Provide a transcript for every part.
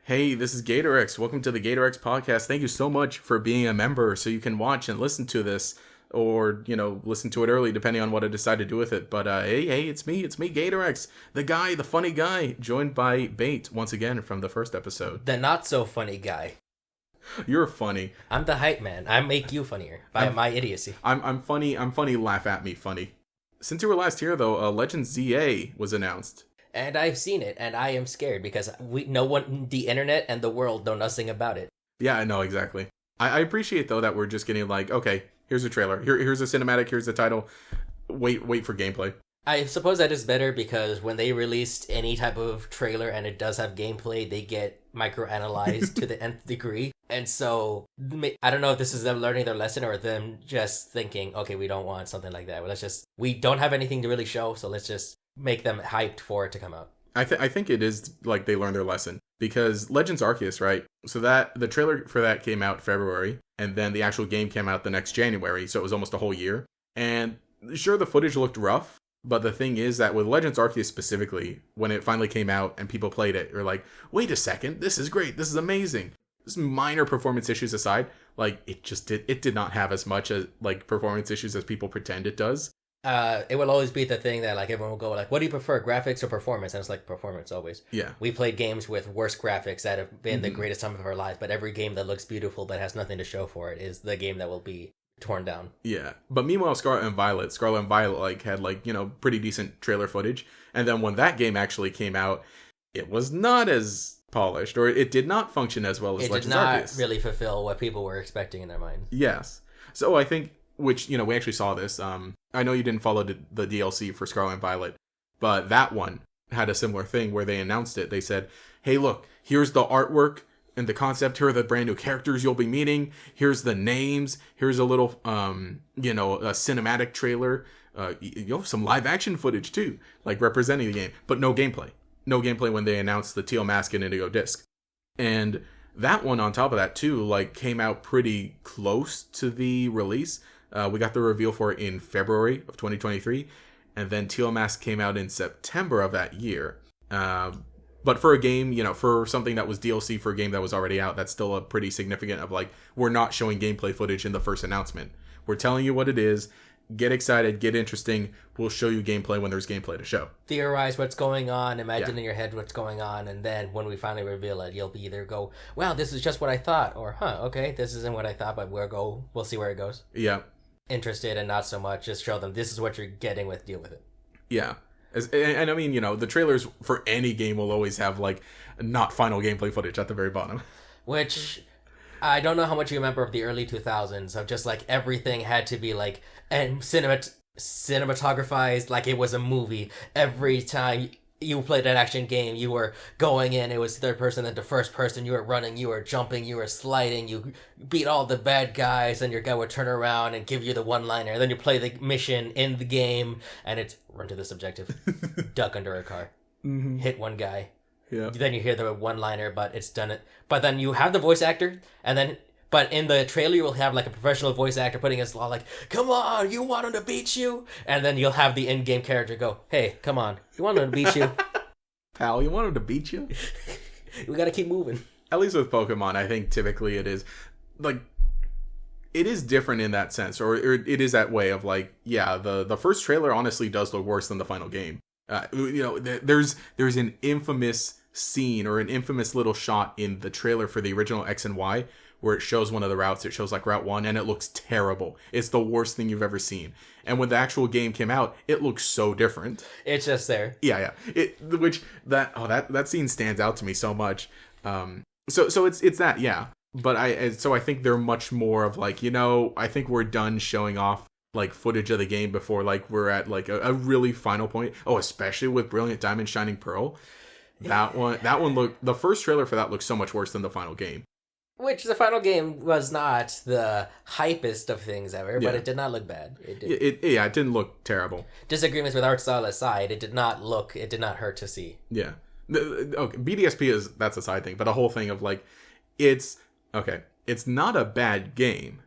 Hey, this is GatorEX. Welcome to the GatorEX podcast. Thank you so much for being a member so you can watch and listen to this or, listen to it early depending on what I decide to do with it. But hey, it's me, GatorEX, the guy, the funny guy, joined by Bait once again from the first episode. The not so funny guy. You're funny. I'm the hype man. I make you funnier by my idiocy. I'm funny, laugh at me funny. Since you were last here though, Legends ZA was announced. And I've seen it, and I am scared because no one, the internet and the world know nothing about it. Yeah, I know, exactly. I appreciate, though, that we're just getting like, okay, here's a trailer. Here's a cinematic, here's the title. Wait for gameplay. I suppose that is better because when they released any type of trailer and it does have gameplay, they get microanalyzed to the nth degree. And so, I don't know if this is them learning their lesson or them just thinking, okay, we don't want something like that. We don't have anything to really show, so let's just make them hyped for it to come out. I think it is like they learned their lesson because Legends Arceus, right? So that the trailer for that came out February and then the actual game came out the next January. So it was almost a whole year. And sure, the footage looked rough. But the thing is that with Legends Arceus specifically, when it finally came out and people played it, you're like, wait a second, this is great. This is amazing. This minor performance issues aside, like it did not have as much as like performance issues as people pretend it does. It will always be the thing that like everyone will go like, what do you prefer, graphics or performance? And it's like performance always. Yeah. We played games with worse graphics that have been the greatest time of our lives, but every game that looks beautiful but has nothing to show for it is the game that will be torn down. Yeah. But meanwhile, Scarlet and Violet like had like, pretty decent trailer footage. And then when that game actually came out, it was not as polished or it did not function as well as Legends Arceus. It did not really fulfill what people were expecting in their minds. Yes. So I think which, we actually saw this. I know you didn't follow the DLC for Scarlet and Violet, but that one had a similar thing where they announced it. They said, hey, look, here's the artwork and the concept. Here are the brand new characters you'll be meeting. Here's the names. Here's a little, a cinematic trailer. Some live action footage too, like representing the game, but no gameplay. No gameplay when they announced the Teal Mask and Indigo Disc. And that one on top of that too, like came out pretty close to the release. We got the reveal for it in February of 2023, and then Teal Mask came out in September of that year. But for a game, for something that was DLC for a game that was already out, that's still a pretty significant of like, we're not showing gameplay footage in the first announcement. We're telling you what it is. Get excited, get interesting. We'll show you gameplay when there's gameplay to show. Theorize what's going on, imagine in your head what's going on, and then when we finally reveal it, you'll be either go, wow, this is just what I thought, or okay, this isn't what I thought, but we'll see where it goes. Yeah. Interested and not so much, just show them this is what you're getting with, deal with it. Yeah. And I mean, the trailers for any game will always have like not final gameplay footage at the very bottom. Which I don't know how much you remember of the early 2000s of just like everything had to be like and cinematographized like it was a movie. Every time you played an action game, you were going in, it was third person, then to first person, you were running, you were jumping, you were sliding, you beat all the bad guys, and your guy would turn around and give you the one-liner, and then you play the mission in the game, and it's run to this objective, duck under a car, hit one guy. Yeah. Then you hear the one-liner, but it's done it. But then you have the voice actor, but in the trailer, you will have like a professional voice actor putting his law like, come on, you want him to beat you? And then you'll have the in-game character go, hey, come on, you want him to beat you? Pal, you want him to beat you? We gotta keep moving. At least with Pokemon, I think typically it is like, it is different in that sense, or it is that way of like, yeah, the first trailer honestly does look worse than the final game. There's an infamous scene or an infamous little shot in the trailer for the original X and Y where it shows one of the routes. It shows like Route 1 and it looks terrible. It's the worst thing you've ever seen. And when the actual game came out, it looks so different. It's just there. Yeah. That scene stands out to me so much. So it's that, yeah. But I think they're much more of like, I think we're done showing off like footage of the game before like we're at like a really final point. Oh, especially with Brilliant Diamond Shining Pearl. That one looked, the first trailer for that looked so much worse than the final game. Which the final game was not the hypest of things ever, but it did not look bad. It didn't look terrible. Disagreements with art style aside, it did not hurt to see. Yeah. Okay, BDSP that's a side thing, but a whole thing of like, it's not a bad game,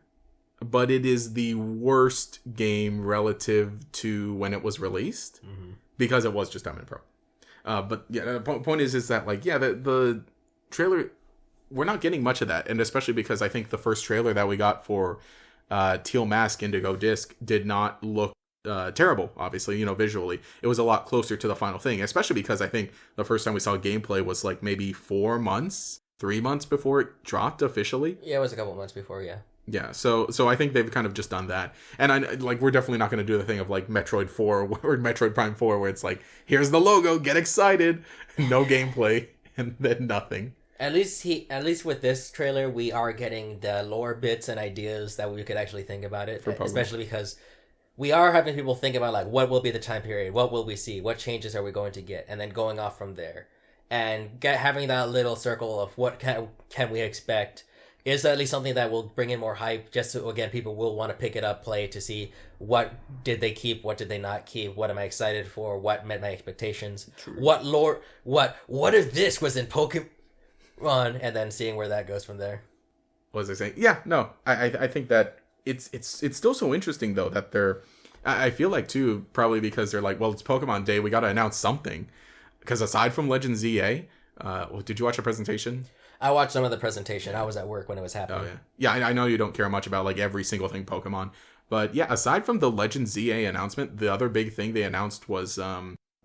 but it is the worst game relative to when it was released, because it was just Diamond Pro. But yeah, the point is that like, yeah, the trailer, we're not getting much of that. And especially because I think the first trailer that we got for Teal Mask Indigo Disc did not look terrible, obviously, you know, visually. It was a lot closer to the final thing, especially because I think the first time we saw gameplay was like maybe 3 months before it dropped officially. Yeah, it was a couple months before, yeah. Yeah, so I think they've kind of just done that. And we're definitely not going to do the thing of like Metroid 4 or Metroid Prime 4 where it's like, here's the logo, get excited, no gameplay, and then nothing. At least with this trailer, we are getting the lore bits and ideas that we could actually think about it, especially because we are having people think about like what will be the time period, what will we see, what changes are we going to get, and then going off from there, and having that little circle of what can we expect is at least something that will bring in more hype. Just so again, people will want to pick it up, play to see what did they keep, what did they not keep, what am I excited for, what met my expectations, True. What lore, what if this was in Pokemon. And then seeing where that goes from there. What was I saying? Yeah, no, I think that it's still so interesting though that I feel like too, probably because they're like, well, it's Pokemon Day, we got to announce something. Because aside from Legends ZA, did you watch a presentation? I watched some of the presentation. I was at work when it was happening. Oh yeah, I know you don't care much about like every single thing Pokemon, but yeah, aside from the Legends ZA announcement, the other big thing they announced was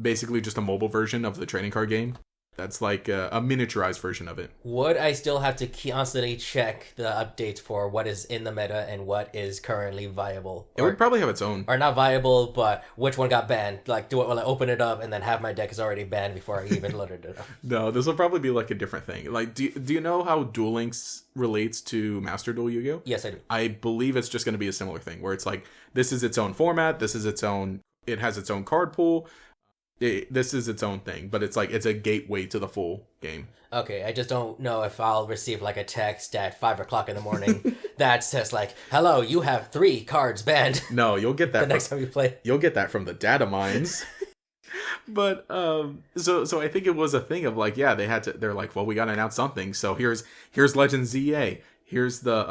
basically just a mobile version of the trading card game. That's like a miniaturized version of it. Would I still have to constantly check the updates for what is in the meta and what is currently viable? It would probably have its own. Or not viable, but which one got banned? Like, will I open it up and then have my deck is already banned before I even loaded it up? No, this will probably be like a different thing. Like, do you know how Duel Links relates to Master Duel Yu-Gi-Oh? Yes, I do. I believe it's just going to be a similar thing, where it's like, this is its own format, it has its own card pool. This is its own thing, but it's like it's a gateway to the full game. Okay, I just don't know if I'll receive like a text at 5:00 in the morning that says like, "Hello, you have 3 cards banned." No, you'll get that next time you play. You'll get that from the data mines. But so I think it was a thing of like, yeah, they're like, well, we got to announce something. So here's Legends ZA. Here's the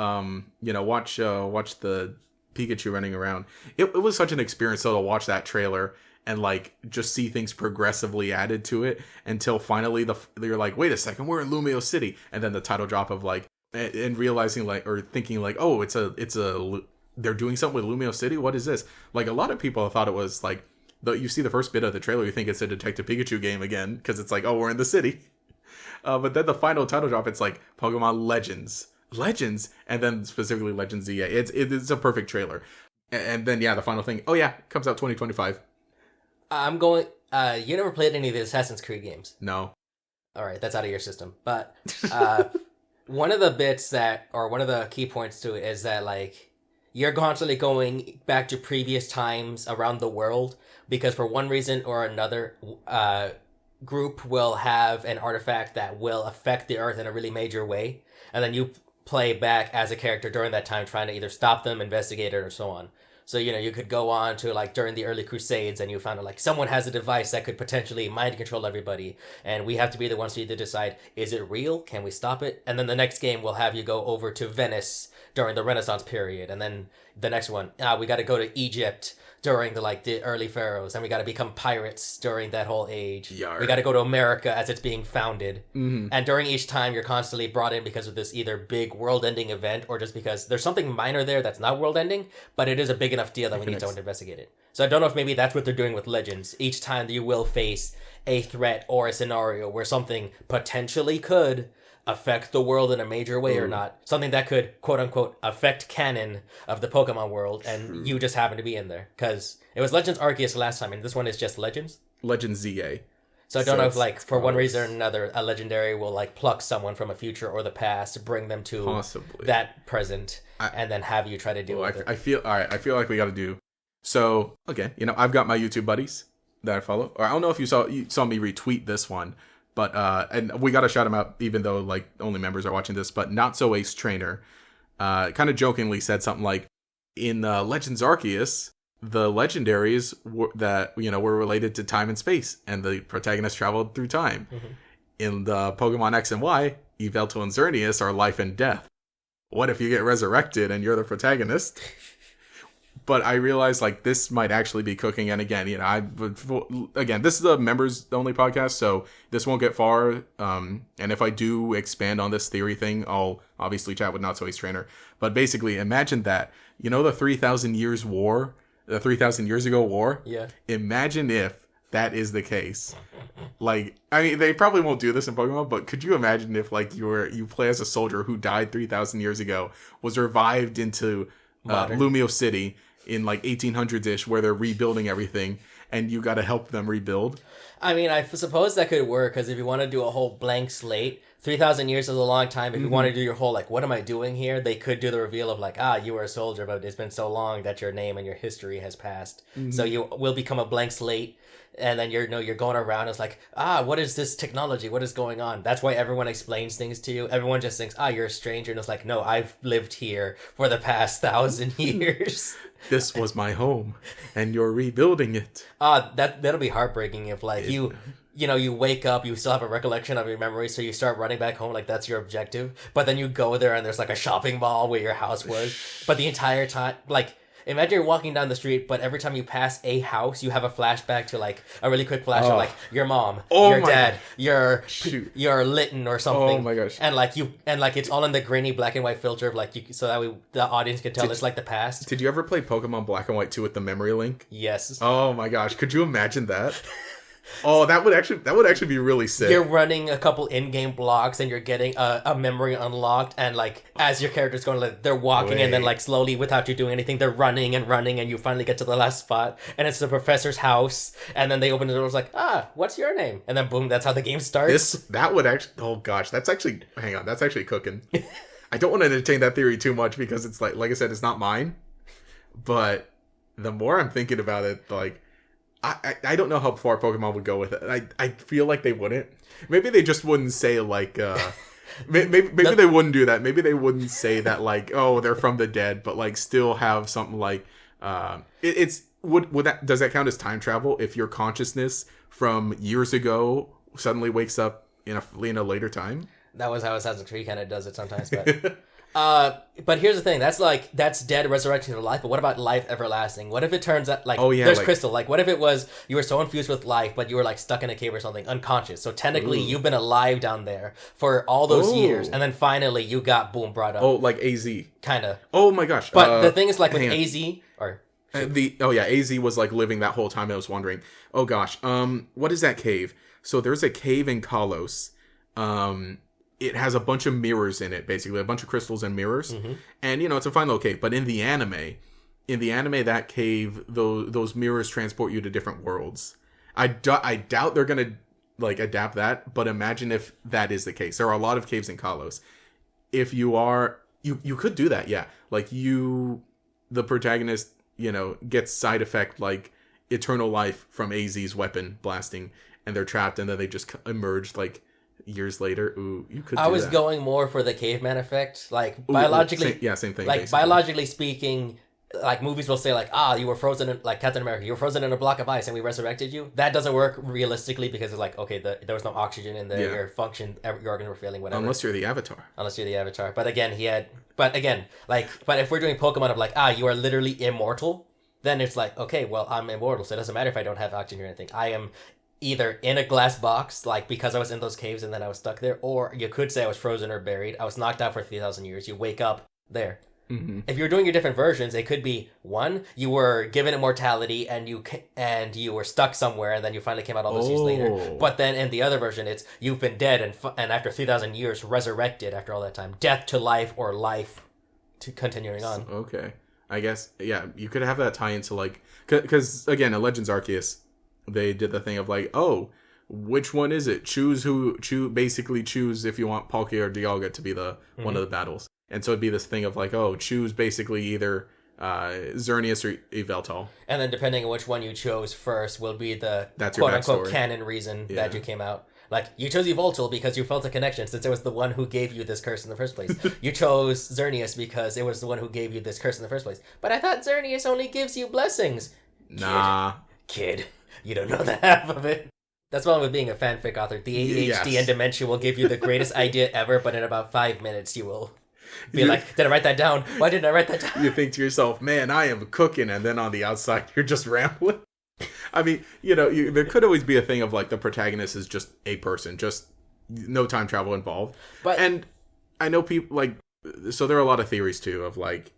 watch the Pikachu running around. It was such an experience though to watch that trailer. And like just see things progressively added to it until finally they're like, wait a second, we're in Lumio City, and then the title drop of like, and realizing like or thinking like, oh, it's a they're doing something with Lumio City. What is this? Like a lot of people thought it was like you see the first bit of the trailer, you think it's a Detective Pikachu game again because it's like, oh, we're in the city, but then the final title drop, it's like Pokemon Legends, and then specifically Legends ZA. It's a perfect trailer, and then yeah, the final thing, oh yeah, comes out 2025. I'm going. You never played any of the Assassin's Creed games? No. All right, that's out of your system. But one of the bits one of the key points to it is that like you're constantly going back to previous times around the world because for one reason or another, group will have an artifact that will affect the Earth in a really major way, and then you play back as a character during that time trying to either stop them, investigate it, or so on. So, you could go on to, like, during the early Crusades, and you found out, like, someone has a device that could potentially mind control everybody, and we have to be the ones to either decide, is it real? Can we stop it? And then the next game will have you go over to Venice during the Renaissance period, and then the next one, we got to go to Egypt during the early pharaohs, and we got to become pirates during that whole age. Yarr. We got to go to America as it's being founded. Mm-hmm. And during each time, you're constantly brought in because of this either big world-ending event or just because there's something minor there that's not world-ending, but it is a big enough deal that we need someone to investigate it. So I don't know if maybe that's what they're doing with Legends. Each time you will face a threat or a scenario where something potentially could affect the world in a major way or not. Something that could, quote-unquote, affect canon of the Pokemon world, and you just happen to be in there. Because it was Legends Arceus last time, and this one is just Legends? Legends ZA. So I don't know if, like, for one reason or another, a Legendary will, like, pluck someone from a future or the past, bring them to that present, and then have you try to deal with it. I feel like we got to do... So, okay, I've got my YouTube buddies that I follow. Or I don't know if you saw me retweet this one, but and we got to shout him out, even though like only members are watching this. But Not So Ace Trainer, kind of jokingly said something like, in Legends Arceus, the legendaries were related to time and space, and the protagonist traveled through time. Mm-hmm. In the Pokemon X and Y, Yveltal and Xerneas are life and death. What if you get resurrected and you're the protagonist? But I realized like this might actually be cooking, and again, again, this is a members only podcast, so this won't get far. And if I do expand on this theory thing, I'll obviously chat with Not So Ace Trainer. But basically, imagine that the 3,000 years war, the 3,000 years ago war. Yeah. Imagine if that is the case. Like, I mean, they probably won't do this in Pokemon, but could you imagine if like you play as a soldier who died 3,000 years ago, was revived into Lumio City in like 1800s-ish, where they're rebuilding everything, and you got to help them rebuild? I mean, I suppose that could work, because if you want to do a whole blank slate, 3,000 years is a long time. If you want to do your whole, like, what am I doing here? They could do the reveal of, like, you were a soldier, but it's been so long that your name and your history has passed. So you will become a blank slate, and then you're going around. It's like, what is this technology? What is going on? That's why everyone explains things to you. Everyone just thinks, you're a stranger. And it's like, no, I've lived here for the past 1,000 years. This was my home, and you're rebuilding it. That'll be heartbreaking if, like, you wake up, you still have a recollection of your memories, so you start running back home like that's your objective. But then you go there and there's like a shopping mall where your house was. But the entire time, like, imagine you're walking down the street, but every time you pass a house, you have a flashback to like a really quick flash of like your mom, your dad, your Litten or something. Oh my gosh! And like it's all in the grainy black and white filter of like so that the audience can tell it's like the past. Did you ever play Pokemon Black and White 2 with the memory link? Yes. Oh my gosh! Could you imagine that? Oh, that would actually be really sick. You're running a couple in-game blocks and you're getting a memory unlocked, and like as your character's going, like they're walking and then like slowly without you doing anything, they're running and you finally get to the last spot and it's the professor's house, and then they open the doors like, what's your name? And then boom, that's how the game starts. That would actually, oh gosh, that's actually cooking. I don't want to entertain that theory too much because it's like I said, it's not mine. But the more I'm thinking about it, like, I don't know how far Pokemon would go with it. I feel like they wouldn't. Maybe they just wouldn't say like maybe they wouldn't do that. Maybe they wouldn't say that like, oh, they're from the dead, but like still have something like would that, does that count as time travel if your consciousness from years ago suddenly wakes up in a later time? That was how Assassin's Creed kind of does it sometimes, but but here's the thing, that's dead resurrecting to life, but what about life everlasting? What if it turns out like there's Crystal, like what if it was you were so infused with life but you were like stuck in a cave or something unconscious, so technically you've been alive down there for all those years, and then finally you got brought up. Like AZ kind of. Oh my gosh. But the thing is, like with AZ or AZ was like living that whole time, and I was wondering, oh gosh, what is that cave? So there's a cave in Kalos. It has a bunch of mirrors in it, basically a bunch of crystals and mirrors, and it's a fine little cave. But in the anime, that cave, those mirrors transport you to different worlds. I doubt they're gonna like adapt that, but imagine if that is the case. There are a lot of caves in Kalos. If you could do that, yeah. Like the protagonist, gets side effect like eternal life from AZ's weapon blasting, and they're trapped, and then they just emerge like years later. Ooh, you could. I was going more for the caveman effect, like biologically. Same thing. Like basically. Biologically speaking, like movies will say like, you were frozen in, like Captain America, you were frozen in a block of ice and we resurrected you. That doesn't work realistically because it's like, okay, there was no oxygen in there, your function, your organs were failing, whatever. Unless you're the Avatar. But again, but if we're doing Pokemon of like, you are literally immortal, then it's like, okay, well, I'm immortal, so it doesn't matter if I don't have oxygen or anything. I am either in a glass box, like because I was in those caves and then I was stuck there, or you could say I was frozen or buried. I was knocked out for 3,000 years. You wake up there. Mm-hmm. If you're doing your different versions, it could be one, you were given immortality and you were stuck somewhere, and then you finally came out all those years later. But then in the other version, it's you've been dead and after 3,000 years resurrected after all that time. Death to life, or life to continuing on. Okay, I guess you could have that tie into like because again, in Legends Arceus, they did the thing of like, which one is it? Choose if you want Palkia or Dialga to be the one of the battles. And so it'd be this thing of like, choose basically either Xerneas or Yveltal. And then depending on which one you chose first will be the that's quote-unquote canon reason that you came out. Like, you chose Yveltal because you felt a connection since it was the one who gave you this curse in the first place. You chose Xerneas because it was the one who gave you this curse in the first place. But I thought Xerneas only gives you blessings. Nah. Kid. You don't know the half of it. That's why with being a fanfic author. The ADHD and dementia will give you the greatest idea ever, but in about 5 minutes you will Be like, did I write that down? Why didn't I write that down? You think to yourself, man, I am cooking, and then on the outside, you're just rambling. I mean, there could always be a thing of like the protagonist is just a person, just no time travel involved. And I know people like, so there are a lot of theories too of like,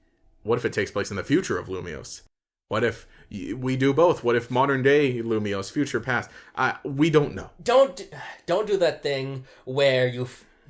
what if it takes place in the future of Lumios? What if we do both? What if modern day Lumios, future, past? We don't know. Don't do that thing where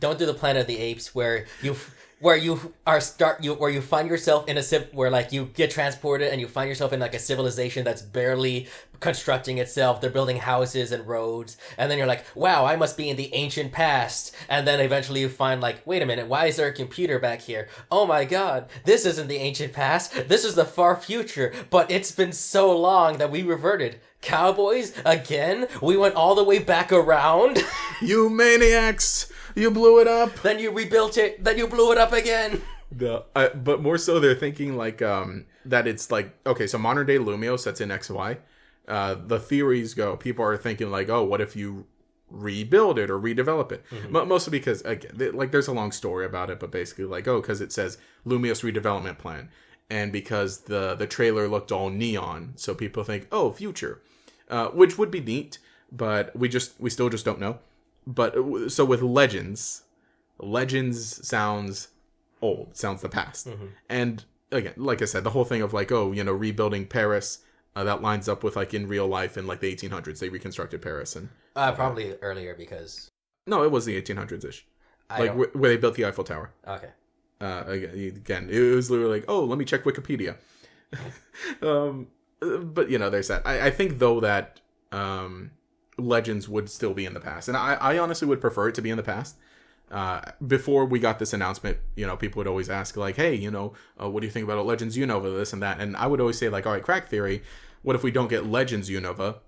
don't do the Planet of the Apes where you find yourself in where like you get transported and you find yourself in like a civilization that's barely constructing itself. They're building houses and roads, and then you're like, wow, I must be in the ancient past. And then eventually you find like, wait a minute, why is there a computer back here? Oh my god, this isn't the ancient past, this is the far future, but it's been so long that we reverted. Cowboys again? We went all the way back around? You maniacs! You blew it up. Then you rebuilt it. Then you blew it up again. No, but more so, they're thinking like that it's like, okay, so modern day Lumios that's in XY. The theories go. People are thinking like, oh, what if you rebuild it or redevelop it? Mm-hmm. Mostly because again, like there's a long story about it, but basically like, oh, because it says Lumios redevelopment plan, and because the trailer looked all neon, so people think, oh, future, which would be neat, but we still just don't know. But so with Legends sounds old, sounds the past. Mm-hmm. And again, like I said, the whole thing of like, oh, rebuilding Paris, that lines up with like in real life in like the 1800s, they reconstructed Paris. And probably earlier because... No, it was the 1800s-ish. Where they built the Eiffel Tower. Okay. Again, it was literally like, oh, let me check Wikipedia. But, there's that. I think, though, that... Legends would still be in the past, and I honestly would prefer it to be in the past. Before we got this announcement, people would always ask like, hey, what do you think about Legends Unova, this and that? And I would always say like, all right, crack theory, what if we don't get Legends Unova,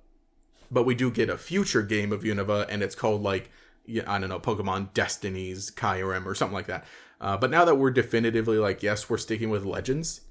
but we do get a future game of Unova, and it's called like, I don't know, Pokemon Destinies Kyurem or something like that. But now that we're definitively like, yes, we're sticking with Legends,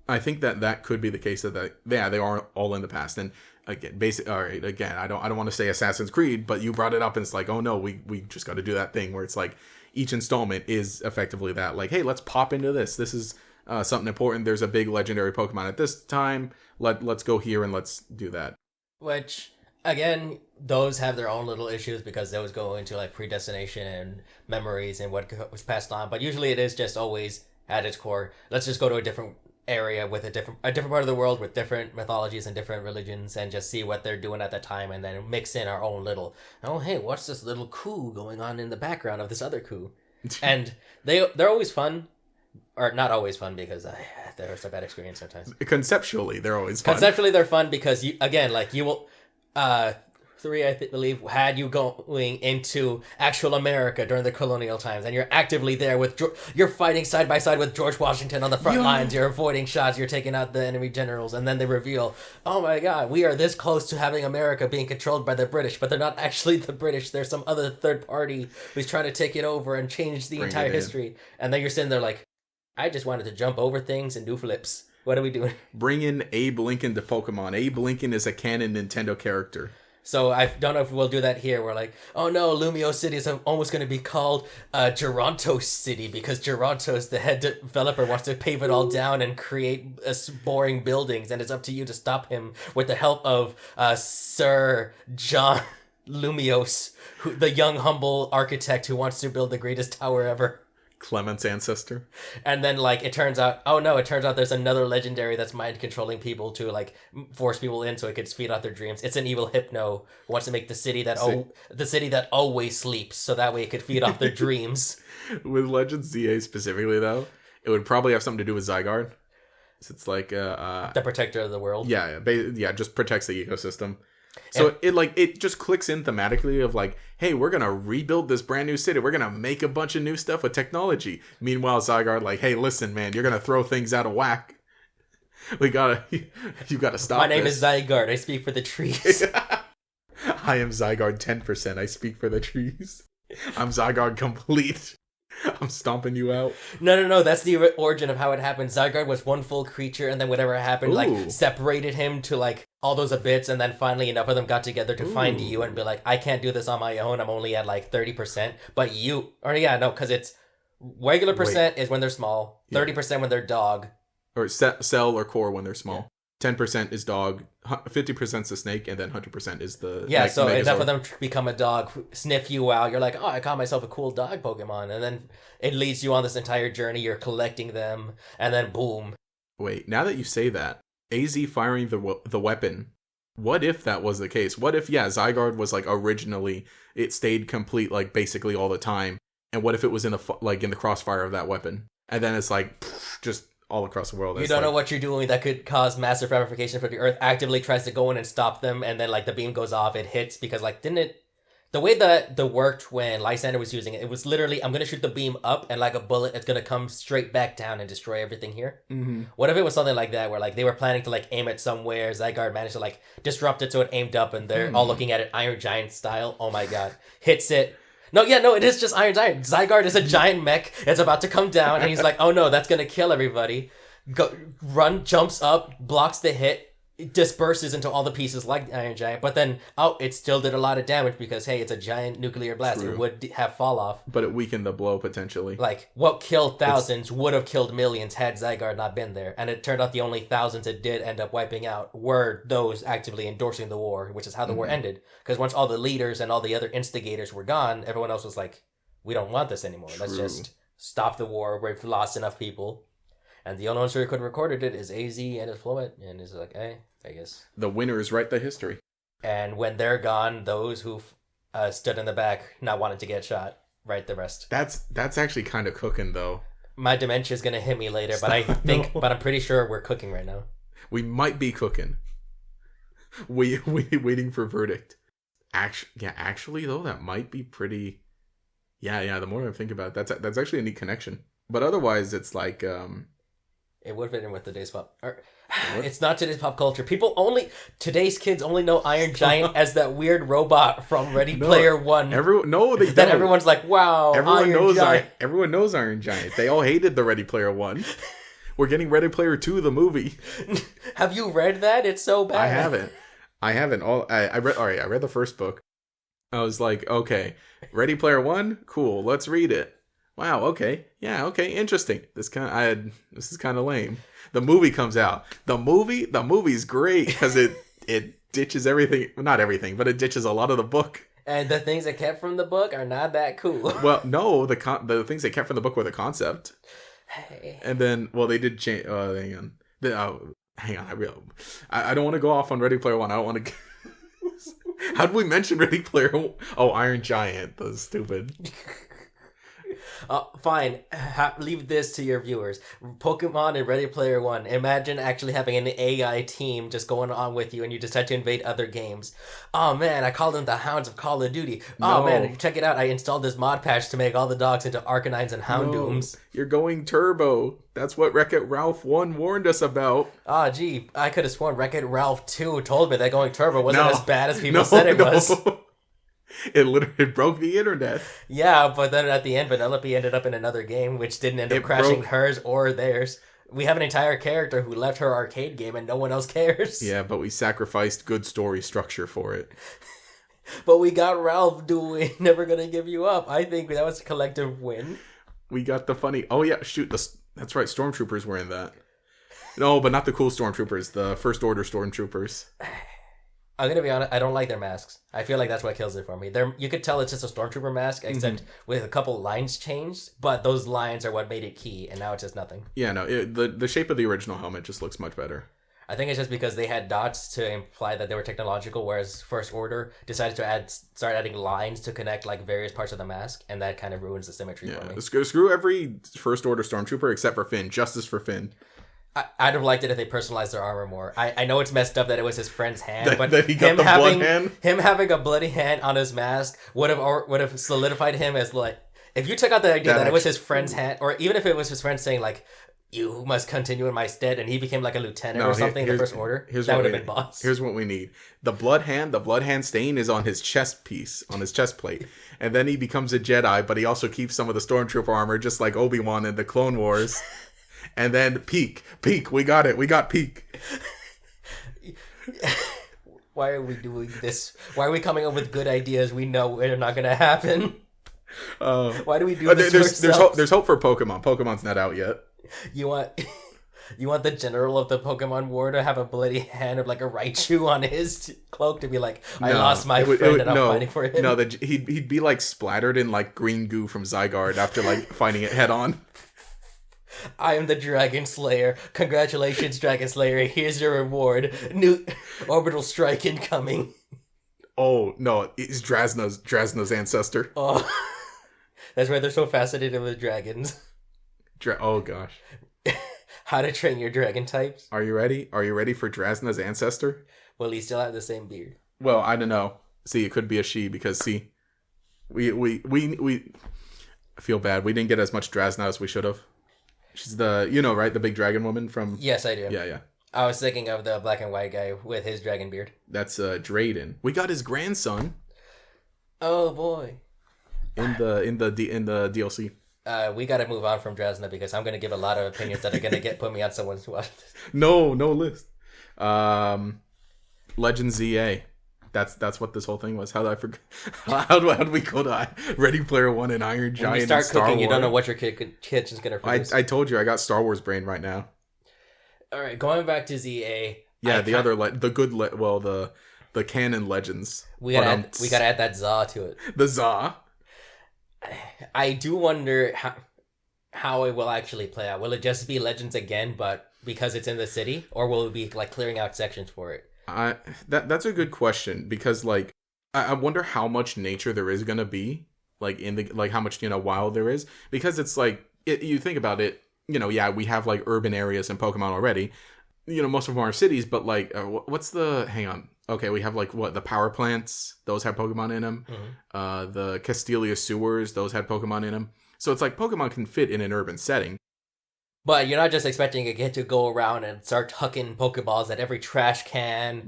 I think that could be the case that they are all in the past. And again, I don't want to say Assassin's Creed, but you brought it up and it's like, oh no, we just got to do that thing where it's like each installment is effectively that, like, hey, let's pop into this. This is something important. There's a big legendary Pokemon at this time. Let's go here and let's do that. Which, again, those have their own little issues because those go into like predestination and memories and what was passed on. But usually it is just always at its core, let's just go to a different area with a different part of the world with different mythologies and different religions and just see what they're doing at that time and then mix in our own little, oh hey, what's this little coup going on in the background of this other coup? And they're always fun, or not always fun because there's a bad experience sometimes. Conceptually they're always fun. Conceptually they're fun because you will 3 I believe had you going into actual America during the colonial times, and you're actively there you're fighting side by side with George Washington on the front lines. You're avoiding shots. You're taking out the enemy generals, and then they reveal, oh my God, we are this close to having America being controlled by the British, but they're not actually the British. There's some other third party who's trying to take it over and change the entire history. And then you're sitting there like, I just wanted to jump over things and do flips. What are we doing? Bring in Abe Lincoln to Pokemon. Abe Lincoln is a canon Nintendo character. So I don't know if we'll do that here. We're like, oh no, Lumio City is almost going to be called Gerontos City because Gerontos, the head developer, wants to pave it all down and create boring buildings, and it's up to you to stop him with the help of Sir John Lumios, the young, humble architect who wants to build the greatest tower ever. Clement's ancestor. And then it turns out there's another legendary that's mind controlling people to like force people in so it could feed off their dreams. It's an evil hypno who wants to make the city that always sleeps so that way it could feed off their dreams. With Legends ZA specifically though, it would probably have something to do with Zygarde. It's like the protector of the world. Yeah, just protects the ecosystem. So it just clicks in thematically of like, hey, we're gonna rebuild this brand new city. We're gonna make a bunch of new stuff with technology. Meanwhile, Zygarde like, hey, listen, man, you're gonna throw things out of whack. You gotta stop. My name is Zygarde. I speak for the trees. I am Zygarde 10%. I speak for the trees. I'm Zygarde complete. I'm stomping you out. No. That's the origin of how it happened. Zygarde was one full creature, and then whatever happened, separated him to all those bits, and then finally enough of them got together to find you and be like, I can't do this on my own. I'm only at 30%, but you, because it's Regular percent is when they're small. 30% when they're dog. Or cell or core when they're small. 10% is dog, 50% is the snake, and then 100% is the so enough of them become a dog, sniff you out. You're like, oh, I caught myself a cool dog Pokemon, and then it leads you on this entire journey. You're collecting them, and then boom. Wait, now that you say that, AZ firing the weapon. What if that was the case? What if Zygarde was like originally it stayed complete like basically all the time, and what if it was in the crossfire of that weapon, and then it's like just all across the world. You don't know what you're doing that could cause massive ramifications for the Earth. Actively tries to go in and stop them, and then like the beam goes off, it hits because like didn't it? The way that worked when Lysander was using it, it was literally I'm gonna shoot the beam up and like a bullet, it's gonna come straight back down and destroy everything here. Mm-hmm. What if it was something like that where like they were planning to like aim it somewhere, Zygarde managed to like disrupt it so it aimed up, and they're all looking at it Iron Giant style. Oh my god, hits it. No, it is just Iron Giant. Zygarde is a giant mech. It's about to come down, and he's like, oh no, that's going to kill everybody. Jumps up, blocks the hit, disperses into all the pieces like Iron Giant, but then, it still did a lot of damage because, hey, it's a giant nuclear blast. True. It would have fall off. But it weakened the blow, potentially. Like, what killed thousands would have killed millions had Zygarde not been there. And it turned out the only thousands it did end up wiping out were those actively endorsing the war, which is how the war ended. Because once all the leaders and all the other instigators were gone, everyone else was like, we don't want this anymore. True. Let's just stop the war. We've lost enough people. And the only one who could have recorded it is AZ and his Fluent. And he's like, hey, I guess. The winners write the history. And when they're gone, those who stood in the back not wanting to get shot write the rest. That's actually kind of cooking, though. My dementia is going to hit me later, but I'm pretty sure we're cooking right now. We might be cooking. We waiting for verdict. Actually, though, that might be pretty... Yeah, the more I think about it, that's actually a neat connection. But otherwise, it's like... It would fit in with today's pop... It's not today's pop culture. Today's kids only know Iron Giant as that weird robot from Ready Player One. They don't. Then everyone's like, wow, Everyone knows Iron Giant. They all hated the Ready Player One. We're getting Ready Player 2, the movie. Have you read that? It's so bad. I haven't. I read the first book. I was like, okay, Ready Player 1? Cool, let's read it. Wow, okay. Yeah, okay, interesting. This is kind of lame. The movie comes out. The movie's great because it ditches everything. Not everything, but it ditches a lot of the book. And the things they kept from the book are not that cool. Well, no, the things they kept from the book were the concept. Hey. And then, well, they did change. Hang on. Hang on. I don't want to go off on Ready Player One. I don't want to. How did we mention Ready Player? Oh, Iron Giant. That's stupid. Fine. Leave this to your viewers. Pokemon and Ready Player One. Imagine actually having an AI team just going on with you, and you decide to invade other games. Oh man, I called them the Hounds of Call of Duty. Oh man, check it out. I installed this mod patch to make all the dogs into Arcanines and Houndooms. You're going turbo. That's what Wreck-It Ralph 1 warned us about. Gee, I could have sworn Wreck-It Ralph 2 told me that going turbo wasn't as bad as people said it was. It literally broke the internet. Yeah, but then at the end, Vanellope ended up in another game, which didn't end up crashing hers or theirs. We have an entire character who left her arcade game and no one else cares. Yeah, but we sacrificed good story structure for it. But we got Ralph doing Never Gonna Give You Up. I think that was a collective win. We got the funny... Oh yeah, shoot. That's right, Stormtroopers were in that. No, but not the cool Stormtroopers. The First Order Stormtroopers. I'm gonna be honest, I don't like their masks. I feel like that's what kills it for me. You could tell it's just a Stormtrooper mask, except with a couple lines changed, but those lines are what made it key, and now it's just nothing. Yeah, no, the shape of the original helmet just looks much better. I think it's just because they had dots to imply that they were technological, whereas First Order decided to start adding lines to connect like various parts of the mask, and that kind of ruins the symmetry for me. Screw every First Order Stormtrooper except for Finn. Justice for Finn. I'd have liked it if they personalized their armor more. I know it's messed up that it was his friend's hand, but that he got the blood hand? Him having a bloody hand on his mask would have solidified him as like, if you took out the idea that it was his friend's hand, or even if it was his friend saying like, you must continue in my stead, and he became like a lieutenant or something in the First Order, that would have been boss. Here's what we need. The blood hand stain is on his chest piece, on his chest plate. And then he becomes a Jedi, but he also keeps some of the Stormtrooper armor, just like Obi-Wan in the Clone Wars. And then peak, we got it. We got peak. Why are we doing this? Why are we coming up with good ideas we know are not going to happen? Why do we do this to ourselves? There's hope for Pokemon. Pokemon's not out yet. You want the general of the Pokemon War to have a bloody hand of like a Raichu on his cloak to be like, I lost my friend and I'm fighting for him. No, he'd be like splattered in like green goo from Zygarde after like fighting it head on. I am the Dragon Slayer. Congratulations, Dragon Slayer. Here's your reward. New orbital strike incoming. Oh no, it's Drasna's ancestor. Oh, that's why they're so fascinated with dragons. Oh gosh. How to train your dragon types. Are you ready? Are you ready for Drasna's ancestor? Will he still have the same beard? Well, I don't know. See, it could be a she because we I feel bad. We didn't get as much Drasna as we should have. She's the, right, the big dragon woman from... Yes, I do. Yeah. I was thinking of the black and white guy with his dragon beard. That's Drayden. We got his grandson. Oh boy. In the DLC. We got to move on from Drasna because I'm going to give a lot of opinions that are going to put me on someone's watch. No list. Legend ZA. That's what this whole thing was. How did I forget? How do we go to Ready Player One and Iron Giant? When you start cooking, you don't know what your kitchen's gonna produce. I told you I got Star Wars brain right now. All right, going back to ZA. Yeah, the canon legends. We gotta add that za to it. The za. I do wonder how it will actually play out. Will it just be legends again, but because it's in the city, or will it be like clearing out sections for it? That's a good question because like I wonder how much nature there is gonna be like in the how much wild there is, because it's like you think about it, yeah, we have like urban areas in Pokemon already, most of them are cities, but like what's the hang on okay, we have like the power plants, those have Pokemon in them. Mm-hmm. The Castelia sewers, those had Pokemon in them, so it's like Pokemon can fit in an urban setting. But you're not just expecting a kid to go around and start hucking Pokeballs at every trash can,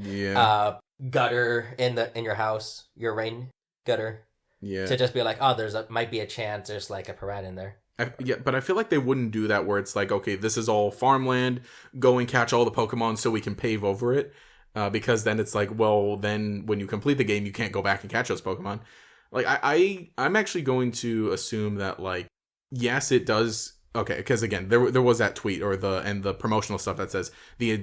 gutter in your house, your rain gutter. Yeah. To just be like, oh, might be a chance there's like a Pirat in there. But I feel like they wouldn't do that where it's like, okay, this is all farmland, go and catch all the Pokemon so we can pave over it. Because then it's like, well, then when you complete the game, you can't go back and catch those Pokemon. Like, I'm actually going to assume that, like, yes, it does... Okay, because again, there was that tweet or the promotional stuff that says the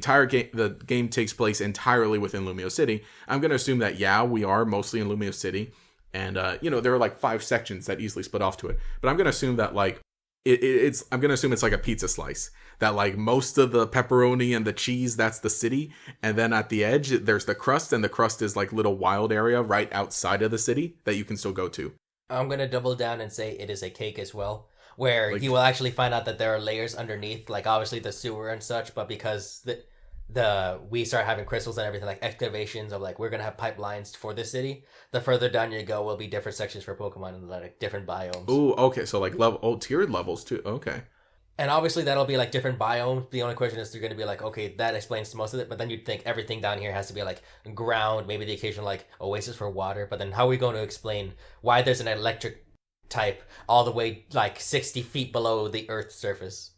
game takes place entirely within Lumio City. I'm gonna assume that we are mostly in Lumio City, and there are like 5 sections that easily split off to it. But I'm gonna assume that like it's like a pizza slice, that like most of the pepperoni and the cheese, that's the city, and then at the edge there's the crust, and the crust is like little wild area right outside of the city that you can still go to. I'm gonna double down and say it is a cake as well. Where you will actually find out that there are layers underneath, like obviously the sewer and such, but because we start having crystals and everything, like excavations of like we're gonna have pipelines for this city. The further down you go will be different sections for Pokemon and like different biomes. Ooh, okay, so like tiered levels too. Okay. And obviously that'll be like different biomes. The only question is they're going to be like, okay, that explains most of it. But then you'd think everything down here has to be like ground, maybe the occasional like oasis for water. But then how are we going to explain why there's an electric type all the way like 60 feet below the Earth's surface?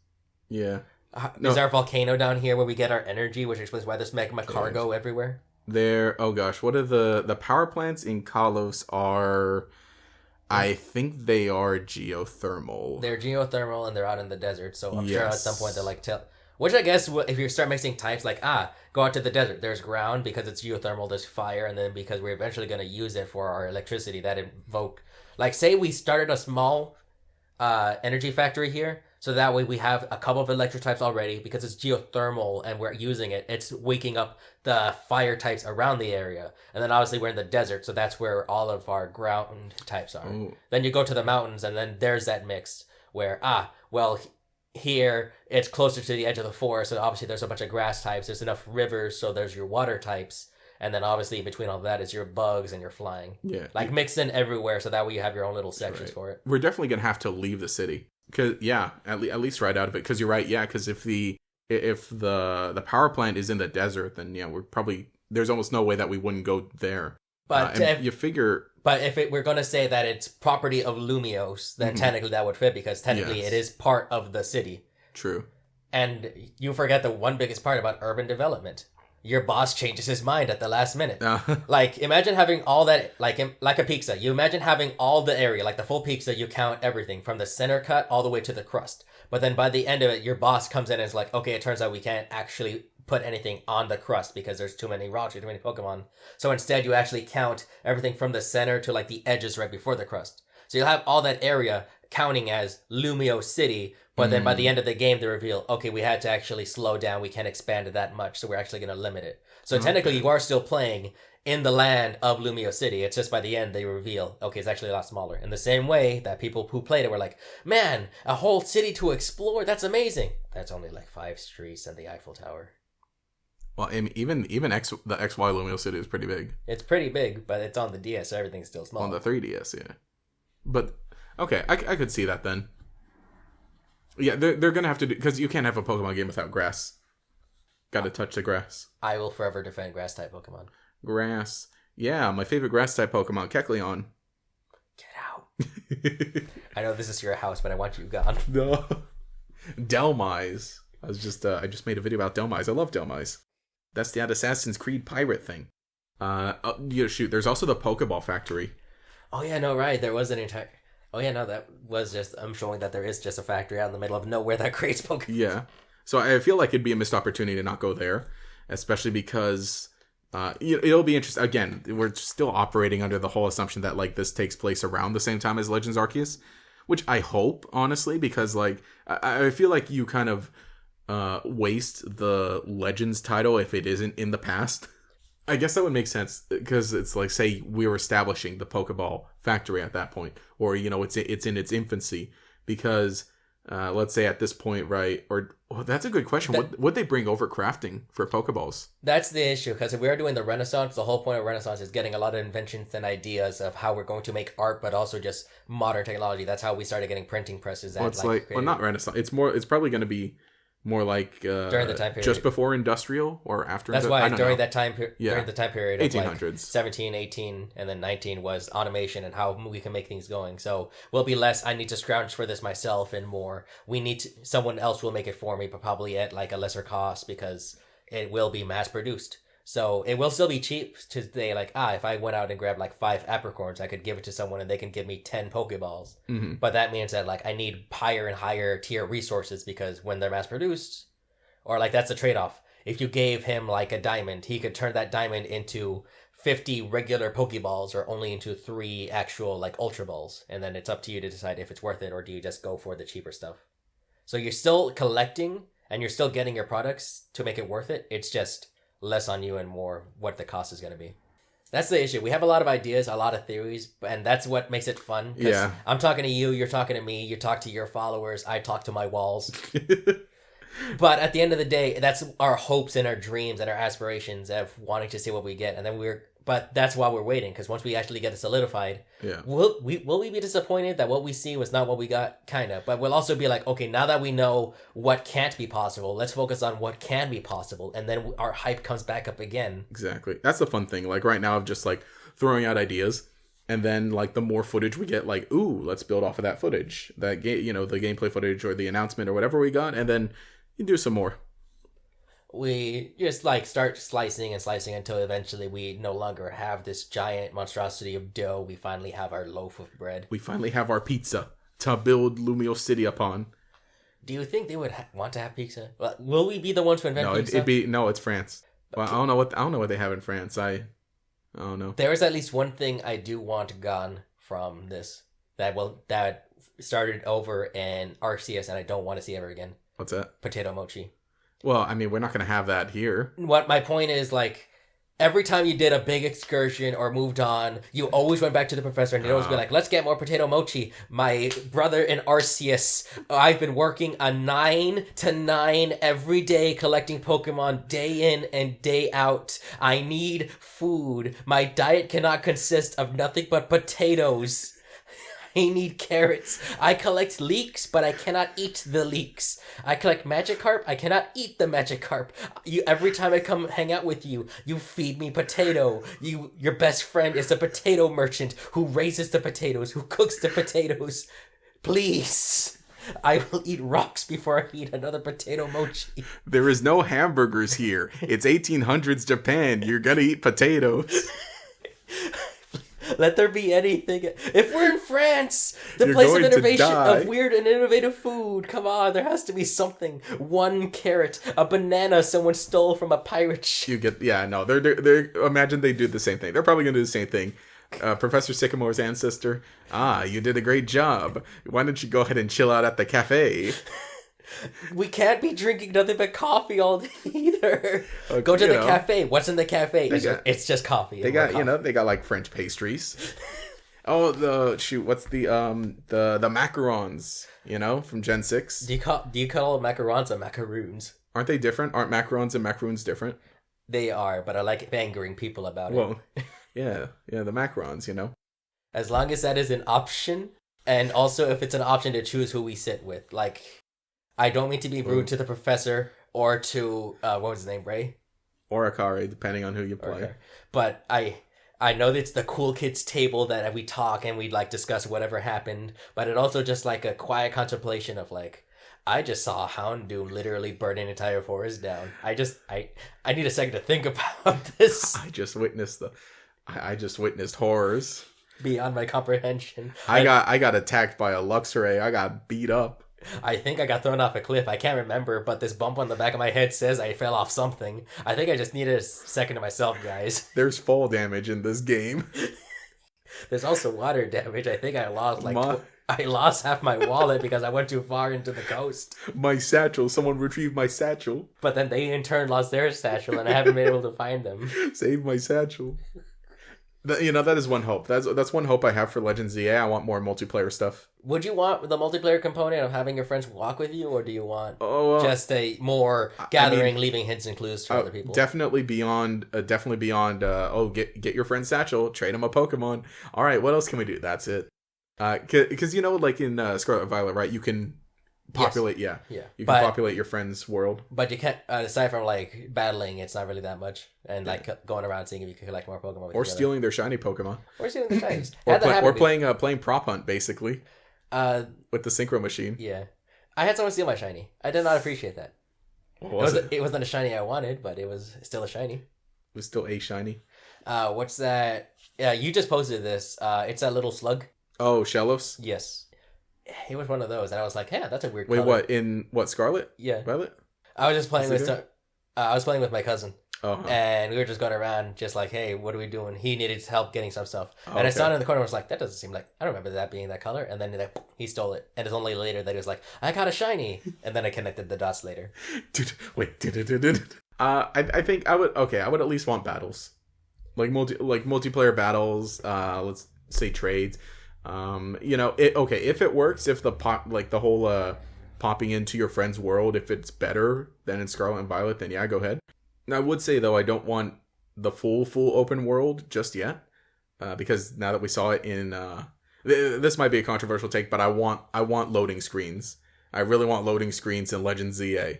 Yeah. Is there a volcano down here where we get our energy, which explains why there's magma cargo everywhere? Oh gosh, what are the power plants in Kalos are... I think they are geothermal. They're geothermal and they're out in the desert, so I'm sure at some point they're like... Which I guess if you start mixing types, like, go out to the desert. There's ground because it's geothermal, there's fire, and then because we're eventually going to use it for our electricity, that invoke... Like, say we started a small energy factory here, so that way we have a couple of electric types already, because it's geothermal and we're using it. It's waking up the fire types around the area. And then obviously we're in the desert, so that's where all of our ground types are. Ooh. Then you go to the mountains, and then there's that mix where, here it's closer to the edge of the forest, so obviously there's a bunch of grass types. There's enough rivers, so there's your water types. And then obviously between all that is your bugs and your flying. Yeah. Like mixed in everywhere, so that way you have your own little sections for it. We're definitely going to have to leave the city. Cause at least right out of it. Because you're right, because if the power plant is in the desert, then we're probably, there's almost no way that we wouldn't go there. But you figure... But if we're going to say that it's property of Lumios, then technically that would fit, because technically it is part of the city. True. And you forget the one biggest part about urban development. your boss changes his mind at the last minute. Uh, Like, imagine having all that, like a pizza. You imagine having all the area, like the full pizza, you count everything from the center cut all the way to the crust. But then by the end of it, your boss comes in and is like, okay, it turns out we can't actually put anything on the crust because there's too many rocks or too many Pokemon. So instead, you actually count everything from the center to like the edges right before the crust. So you'll have all that area counting as Lumio City, but then by the end of the game, they reveal, okay, we had to actually slow down. We can't expand it that much, so we're actually going to limit it. So technically, you are still playing in the land of Lumio City. It's just by the end, they reveal, okay, it's actually a lot smaller. In the same way that people who played it were like, man, a whole city to explore, that's amazing. That's only like 5 streets and the Eiffel Tower. well, even the XY Lumio City is pretty big. It's pretty big, but it's on the DS, so everything's still small. On the 3DS, yeah. But, okay, I could see that then. Yeah, they're going to have to do... Because you can't have a Pokemon game without grass. Got to touch the grass. I will forever defend grass-type Pokemon. Grass. Yeah, my favorite grass-type Pokemon, Kecleon. Get out. I know this is your house, but I want you gone. No. Delmise. I just made a video about Delmise. I love Delmise. That's that Assassin's Creed pirate thing. There's also the Pokeball Factory. Oh, yeah, no, right. There was an entire... Oh, yeah, no, that was just... I'm showing that there is just a factory out in the middle of nowhere that creates Pokemon. Yeah. So I feel like it'd be a missed opportunity to not go there, especially because it'll be interesting. Again, we're still operating under the whole assumption that like this takes place around the same time as Legends Arceus, which I hope, honestly, because like I feel like you kind of waste the Legends title if it isn't in the past. I guess that would make sense because it's like, say we were establishing the Pokeball Factory at that point, or it's in its infancy, because let's say at this point, right? Or that's a good question. What would they bring over crafting for Pokeballs? That's the issue, because if we are doing the Renaissance, the whole point of Renaissance is getting a lot of inventions and ideas of how we're going to make art, but also just modern technology. That's how we started getting printing presses. Well, it's well, not Renaissance. It's probably going to be more like during the time period, just before industrial or after. That's why during that time period, yeah. During the time period of 1800s, like 17, 18, and then 19 was automation and how we can make things going. So we'll be less. I need to scrounge for this myself, and more. Someone else will make it for me, but probably at like a lesser cost because it will be mass produced. So it will still be cheap to say like, if I went out and grabbed like 5 apricorns, I could give it to someone and they can give me 10 Pokeballs. Mm-hmm. But that means that like I need higher and higher tier resources, because when they're mass produced, or like that's the trade-off. If you gave him like a diamond, he could turn that diamond into 50 regular Pokeballs or only into 3 actual like Ultra Balls. And then it's up to you to decide if it's worth it, or do you just go for the cheaper stuff. So you're still collecting and you're still getting your products to make it worth it. It's just less on you and more what the cost is going to be. That's the issue. We have a lot of ideas, a lot of theories, and that's what makes it fun. Yeah. I'm talking to you, you're talking to me, you talk to your followers, I talk to my walls. But at the end of the day, that's our hopes and our dreams and our aspirations of wanting to see what we get. And then but that's why we're waiting, because once we actually get it solidified, yeah, will we be disappointed that what we see was not what we got? Kind of. But we'll also be like, okay, now that we know what can't be possible, let's focus on what can be possible. And then our hype comes back up again. Exactly. That's the fun thing. Like right now, of just like throwing out ideas. And then like the more footage we get, like, ooh, let's build off of that footage, that the gameplay footage or the announcement or whatever we got. And then you do some more. We just like start slicing and slicing until eventually we no longer have this giant monstrosity of dough. We finally have our loaf of bread. We finally have our pizza to build Lumio City upon. Do you think they would want to have pizza? Well, will we be the ones to invent pizza? It's France. Well, I don't know what they have in France. I don't know. There is at least one thing I do want gone from this that started over in Arceus, and I don't want to see ever again. What's that? Potato mochi. Well, I mean, we're not going to have that here. What my point is, like, every time you did a big excursion or moved on, you always went back to the professor and he'd always be like, let's get more potato mochi. My brother in Arceus, I've been working a 9 to 9 every day collecting Pokemon day in and day out. I need food. My diet cannot consist of nothing but potatoes. I need carrots. I collect leeks, but I cannot eat the leeks. I collect Magikarp. I cannot eat the Magikarp. Every time I come hang out with you, you feed me potato. Your best friend is a potato merchant who raises the potatoes, who cooks the potatoes. Please. I will eat rocks before I eat another potato mochi. There is no hamburgers here. It's 1800s Japan. You're gonna eat potatoes. Let there be anything. If we're in France, the You're place of going to innovation die. of weird and innovative food. Come on, there has to be something. One carrot, a banana someone stole from a pirate ship. You get no. They're imagine they do the same thing. They're probably gonna do the same thing. Professor Sycamore's ancestor. You did a great job. Why don't you go ahead and chill out at the cafe? We can't be drinking nothing but coffee all day either. Go to the cafe. What's in the cafe? It's just coffee. They got they got like French pastries. What's the macarons? From Gen 6. Do you call macarons or macaroons? Aren't they different? Aren't macarons and macaroons different? They are, but I like angering people about it. Well, yeah, the macarons. As long as that is an option, and also if it's an option to choose who we sit with, like. I don't mean to be rude to the professor or to what was his name, Ray? Or Akari, depending on who you play. Okay. But I know that it's the cool kids table that we talk and we like discuss whatever happened, but it also just like a quiet contemplation of like I just saw a Houndoom literally burn an entire forest down. I need a second to think about this. I just witnessed horrors beyond my comprehension. I got attacked by a Luxray. I got beat up. I think I got thrown off a cliff. I can't remember, but this bump on the back of my head says I fell off something. I think I just needed a second to myself, guys. There's fall damage in this game. There's also water damage. I think I lost I lost half my wallet because I went too far into the coast. My satchel. Someone retrieved my satchel. But then they in turn lost their satchel, and I haven't been able to find them. Save my satchel. That is one hope. That's one hope I have for Legends ZA. I want more multiplayer stuff. Would you want the multiplayer component of having your friends walk with you, or do you want just a more gathering, leaving hints and clues to other people? Definitely beyond. Get your friend's satchel, trade him a Pokemon. All right, what else can we do? That's it. Because like in Scarlet Violet, right? You can populate. Yes. Yeah. You can populate your friend's world. But you can't. Aside from like battling, it's not really that much. And like going around seeing if you can collect more Pokemon. Or stealing their shiny Pokemon. Or stealing their shinies. or playing prop hunt basically. With the synchro machine. Yeah, I had someone steal my shiny. I did not appreciate that. It wasn't a shiny I wanted, but it was still a shiny. It was still a shiny. What's that? Yeah, you just posted this. It's that little slug. Oh, Shellos? Yes. It was one of those, and I was like, "Yeah, that's a weird." Wait, color. what? In what? Scarlet? Yeah, Violet. I was just playing with. I was playing with my cousin. Uh-huh. And we were just going around just like, hey, what are we doing? He needed help getting some stuff. And I saw it in the corner and was like, that doesn't seem like, I don't remember that being that color. And then he stole it. And it's only later that he was like, I got a shiny. And then I connected the dots later. Wait. I think I would at least want battles. Like multiplayer battles, let's say trades. If it works, if the whole popping into your friend's world, if it's better than in Scarlet and Violet, then yeah, go ahead. I would say, though, I don't want the full open world just yet, because now that we saw it in... this might be a controversial take, but I want loading screens. I really want loading screens in Legends ZA.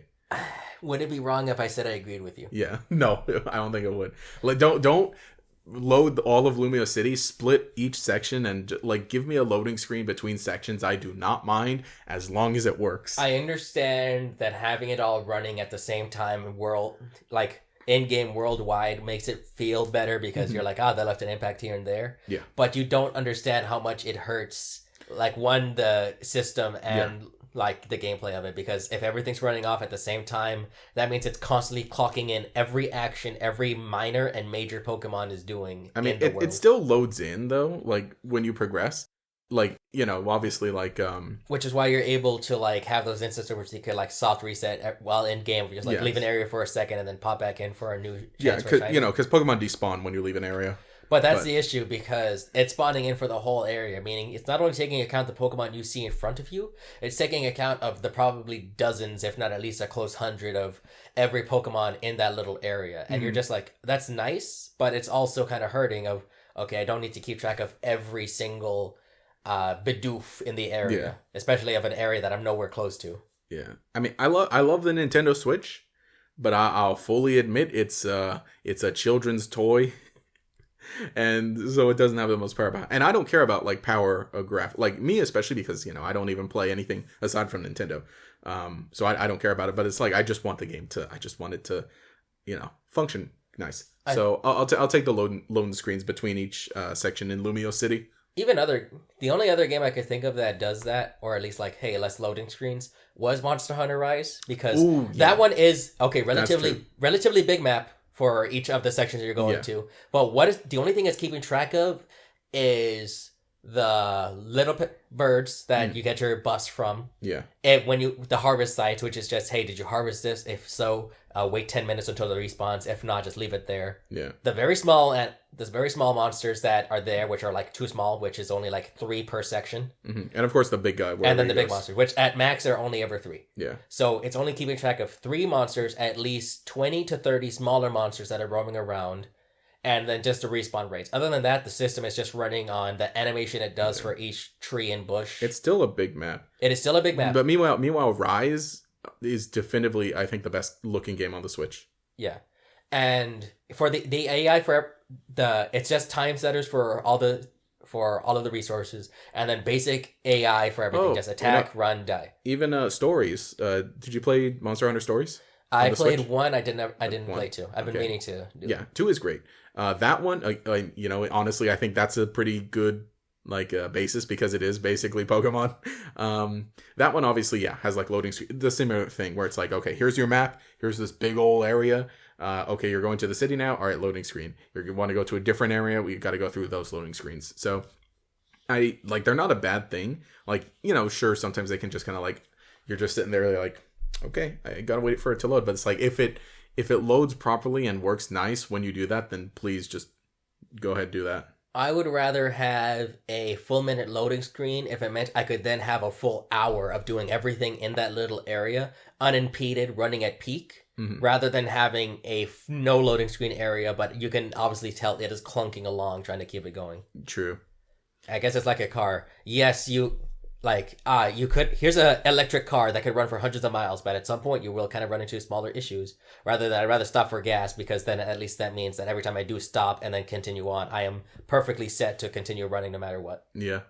Would it be wrong if I said I agreed with you? Yeah. No, I don't think it would. Like, don't load all of Lumio City, split each section, and give me a loading screen between sections. I do not mind, as long as it works. I understand that having it all running at the same time in-game worldwide makes it feel better because you're like, that left an impact here and there. Yeah. But you don't understand how much it hurts, the system and the gameplay of it, because if everything's running off at the same time, that means it's constantly clocking in every action every minor and major Pokemon is doing. I mean, it still loads in though, when you progress, obviously which is why you're able to have those instances where you could soft reset while in game, just leave an area for a second and then pop back in for a new chance. Because Pokemon despawn when you leave an area. But that's the issue, because it's spawning in for the whole area, meaning it's not only taking account the Pokemon you see in front of you, it's taking account of the probably dozens, if not at least a close 100 of every Pokemon in that little area. And you're just like, that's nice, but it's also kind of hurting of, okay, I don't need to keep track of every single Bidoof in the area, especially of an area that I'm nowhere close to. Yeah. I mean, I love the Nintendo Switch, but I'll fully admit it's a children's toy. And so it doesn't have the most power. And I don't care about like power of graph, like me especially, because I don't even play anything aside from Nintendo. So I don't care about it. But it's like I just want it to function nice. So I'll take the loading screens between each section in Lumio City. The only other game I could think of that does that, or at least like, hey, less loading screens, was Monster Hunter Rise, because that one is relatively big map for each of the sections you're going to. But the only thing it's keeping track of is the little birds that you get your bust from. Yeah. And the harvest sites, which is just, hey, did you harvest this? If so, wait 10 minutes until it respawns. If not, just leave it there. Yeah. There's very small monsters that are there, which are like too small, which is only like 3 per section. Mm-hmm. And of course the big guy. And then the big monster, which at max are only ever 3. Yeah. So it's only keeping track of 3 monsters, at least 20 to 30 smaller monsters that are roaming around, and then just the respawn rates. Other than that, the system is just running on the animation it does for each tree and bush. It's still a big map. It is still a big map. But meanwhile, Rise is definitively, I think, the best looking game on the Switch. Yeah. And for the AI it's just time setters for all of the resources, and then basic AI for everything. Just attack, run, die. Even stories. Did you play Monster Hunter Stories? I played Switch? 1. I didn't play 2. I've been meaning to do. Yeah, 2 is great. That one, honestly, I think that's a pretty good basis, because it is basically Pokemon. That one obviously has like loading screen, the similar thing where it's like, okay, here's your map, here's this big old area. Okay, you're going to the city now. All right, loading screen. You want to go to a different area. We got to go through those loading screens. So they're not a bad thing. Sure, sometimes they can just kind of like, you're just sitting there like, okay, I gotta wait for it to load. But it's like, if it loads properly and works nice when you do that, then please just go ahead and do that. I would rather have a full minute loading screen if it meant I could then have a full hour of doing everything in that little area unimpeded, running at peak, rather than having a no loading screen area, but you can obviously tell it is clunking along trying to keep it going. True. I guess it's like a car. Yes, you could, here's an electric car that could run for hundreds of miles, but at some point you will kind of run into smaller issues. I'd rather stop for gas, because then at least that means that every time I do stop and then continue on, I am perfectly set to continue running no matter what. Yeah.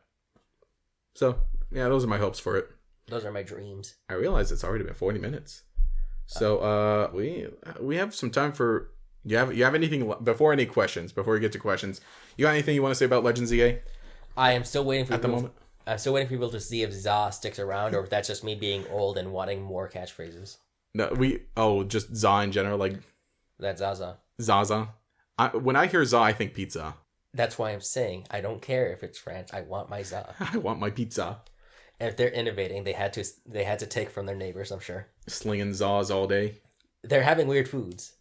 So, yeah, those are my hopes for it. Those are my dreams. I realize it's already been 40 minutes. So, we have some time for, you have anything, before we get to questions, you got anything you want to say about Legends EA? I am still waiting for at the moment. I'm still waiting for people to see if Za sticks around, or if that's just me being old and wanting more catchphrases. No, just Za in general, like... That's Zaza. Zaza. When I hear Za, I think pizza. That's why I'm saying, I don't care if it's French. I want my Za. I want my pizza. And if they're innovating, they had to take from their neighbors, I'm sure. Slinging Zas all day. They're having weird foods.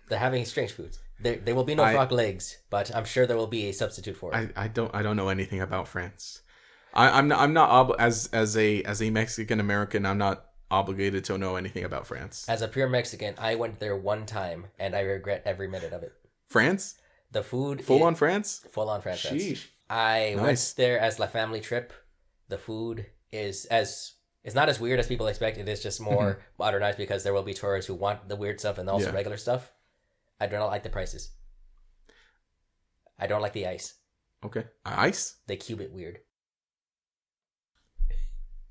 They're having strange foods. There will be no frog legs, but I'm sure there will be a substitute for it. I don't know anything about France. I'm not as a Mexican American, I'm not obligated to know anything about France. As a pure Mexican, I went there one time and I regret every minute of it. France? The food full on France? Full on France. Sheesh. I went there as a family trip. The food is not as weird as people expect. It is just more modernized, because there will be tourists who want the weird stuff and also regular stuff. I do not like the prices. I don't like the ice. Okay. Ice? They cube it weird.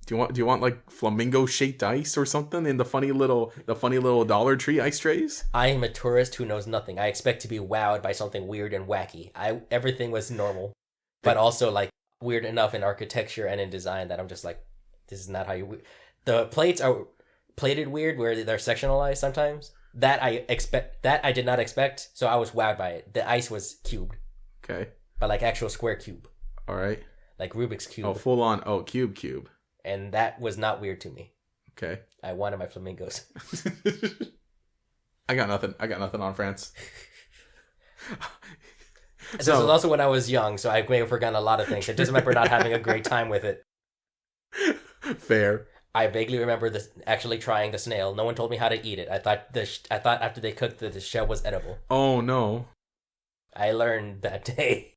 Do you want like flamingo shaped ice or something in the funny little Dollar Tree ice trays? I am a tourist who knows nothing. I expect to be wowed by something weird and wacky. Everything was normal, but also like weird enough in architecture and in design that I'm just like, this is not how you. The plates are plated weird, where they're sectionalized sometimes. That I did not expect, so I was wowed by it. The ice was cubed. Okay. But like actual square cube. All right. Like Rubik's Cube. Oh, full on. Oh, cube. And that was not weird to me. Okay. I wanted my flamingos. I got nothing on France. This was also when I was young, so I may have forgotten a lot of things. I just remember not having a great time with it. Fair. I vaguely remember actually trying the snail. No one told me how to eat it. I thought after they cooked it, the shell was edible. Oh no! I learned that day.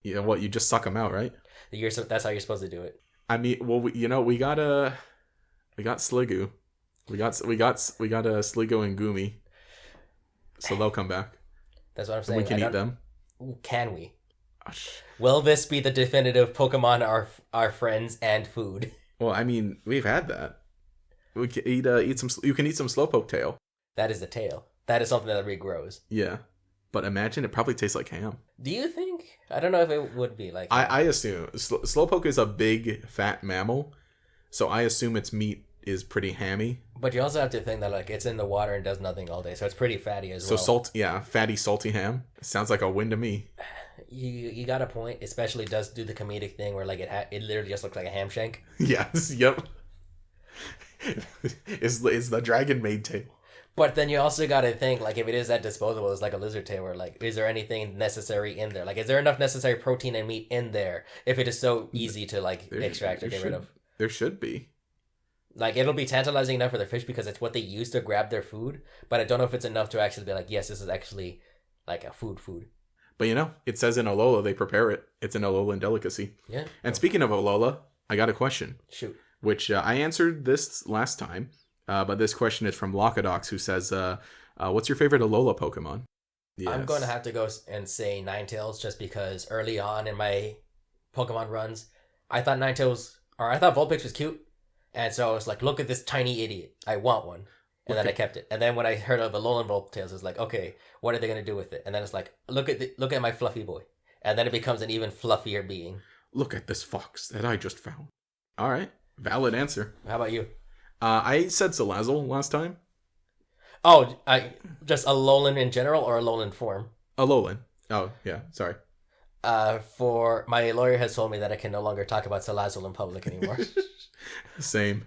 Yeah, what? You just suck them out, right? That's how you're supposed to do it. I mean, well, we got Sliggoo, we got Sliggoo and Goomy, so they'll come back. That's what I'm saying. We can eat them. Can we? Will this be the definitive Pokemon our friends and food? Well, I mean, we've had that. We can eat some. You can eat some Slowpoke tail. That is the tail. That is something that regrows. Yeah, but imagine it probably tastes like ham. Do you think? I don't know if it would be like. I assume Slowpoke is a big fat mammal, so I assume its meat is pretty hammy. But you also have to think that like it's in the water and does nothing all day, so it's pretty fatty as well. So fatty salty ham. Sounds like a win to me. You got a point. Especially does do the comedic thing where like it literally just looks like a ham shank. Yes. Yep. Is the dragon made tail? But then you also got to think, like, if it is that disposable, it's like a lizard tail, where, like, is there anything necessary in there? Like, is there enough necessary protein and meat in there if it is so easy to, like, extract or get rid of? There should be. Like, it'll be tantalizing enough for the fish because it's what they use to grab their food, but I don't know if it's enough to actually be like, yes, this is actually, like, a food. But, it says in Alola they prepare it. It's an Alolan delicacy. Yeah. And speaking of Alola, I got a question. Shoot. Which I answered this last time. But this question is from Lockadox, who says, what's your favorite Alola Pokemon? Yes. I'm going to have to go and say Ninetales just because early on in my Pokemon runs, I thought Vulpix was cute. And so I was like, look at this tiny idiot. I want one. And then I kept it. And then when I heard of Alolan Vulpix, it's like, okay, what are they going to do with it? And then it's like, look at my fluffy boy. And then it becomes an even fluffier being. Look at this fox that I just found. All right. Valid answer. How about you? I said Salazzle last time. Oh, just Alolan in general or Alolan form? Alolan. Oh, yeah. Sorry. For my lawyer has told me that I can no longer talk about Salazzle in public anymore. Same.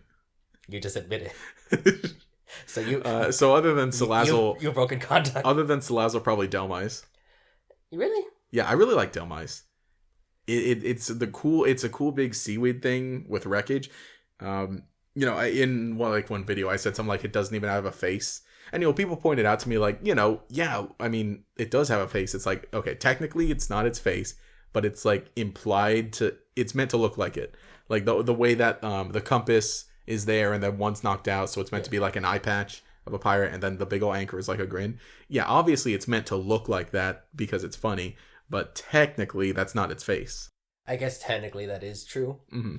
You just admit it. So you. So other than Salazzle, you've broken contact. Other than Salazzle, probably Delmise. Really? Yeah, I really like Delmise. It's a cool big seaweed thing with wreckage. In one video I said something like it doesn't even have a face. And people pointed out to me like, yeah, I mean, it does have a face. It's like, okay, technically it's not its face, but it's like it's meant to look like it. Like the way that the compass is there and then one's knocked out, so it's meant to be like an eye patch of a pirate, and then the big old anchor is like a grin. Yeah, obviously it's meant to look like that because it's funny, but technically that's not its face. I guess technically that is true. Mm-hmm.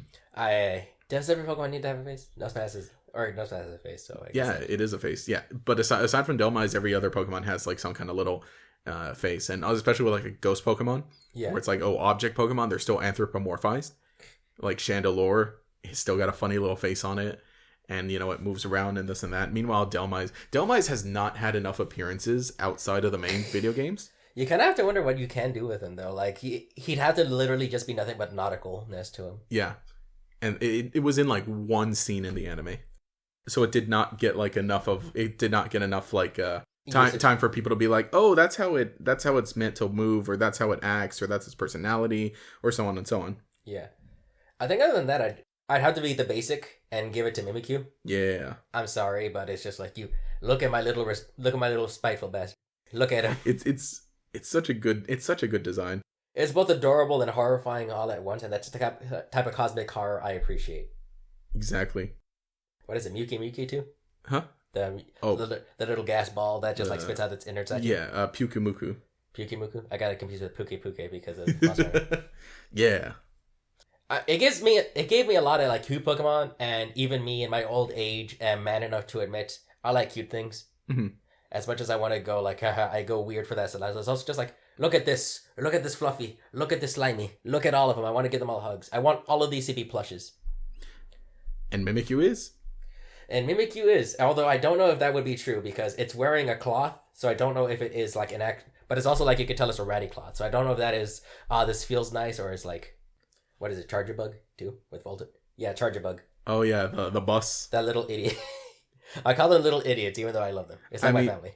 Does every Pokemon need to have a face? Nosepass has a face, so I guess. Yeah, it is a face. Yeah, but aside from Delmise, every other Pokemon has like some kind of little face, and especially with like a ghost Pokemon, where it's like object Pokemon, they're still anthropomorphized. Like Chandelure, he's still got a funny little face on it, and it moves around and this and that. Meanwhile, Delmise has not had enough appearances outside of the main video games. You kind of have to wonder what you can do with him though. Like he'd have to literally just be nothing but nauticalness to him. Yeah. And it was in like one scene in the anime, so it did not get enough like time for people to be like, oh, that's how it's meant to move, or that's how it acts, or that's its personality, or so on and so on. Yeah, I think other than that, I'd have to be the basic and give it to Mimikyu. Yeah, I'm sorry, but it's just like look at my little spiteful bastard. Look at him. It's such a good design. It's both adorable and horrifying all at once, and that's the type of cosmic horror I appreciate. Exactly. What is it, Mewtwo too? Huh? The little gas ball that just spits out its innards at you? Yeah, Pyukumuku. Pyukumuku? I got it confused with Puke because of Monster. Yeah. It gave me a lot of like cute Pokemon, and even me in my old age am man enough to admit I like cute things. Mm-hmm. As much as I want to go like, I go weird for that. So it's also just like, look at this Fluffy, look at this Slimy, look at all of them. I want to give them all hugs. I want all of these to be plushes. And Mimikyu is? Although I don't know if that would be true because it's wearing a cloth, so I don't know if it is like an act. But it's also like you could tell it's a ratty cloth, so I don't know if that is this feels nice or is like, what is it, Charger Bug too with Volta? Yeah, Charger Bug. Oh yeah, the bus. That little idiot. I call them little idiots, even though I love them. It's like my family.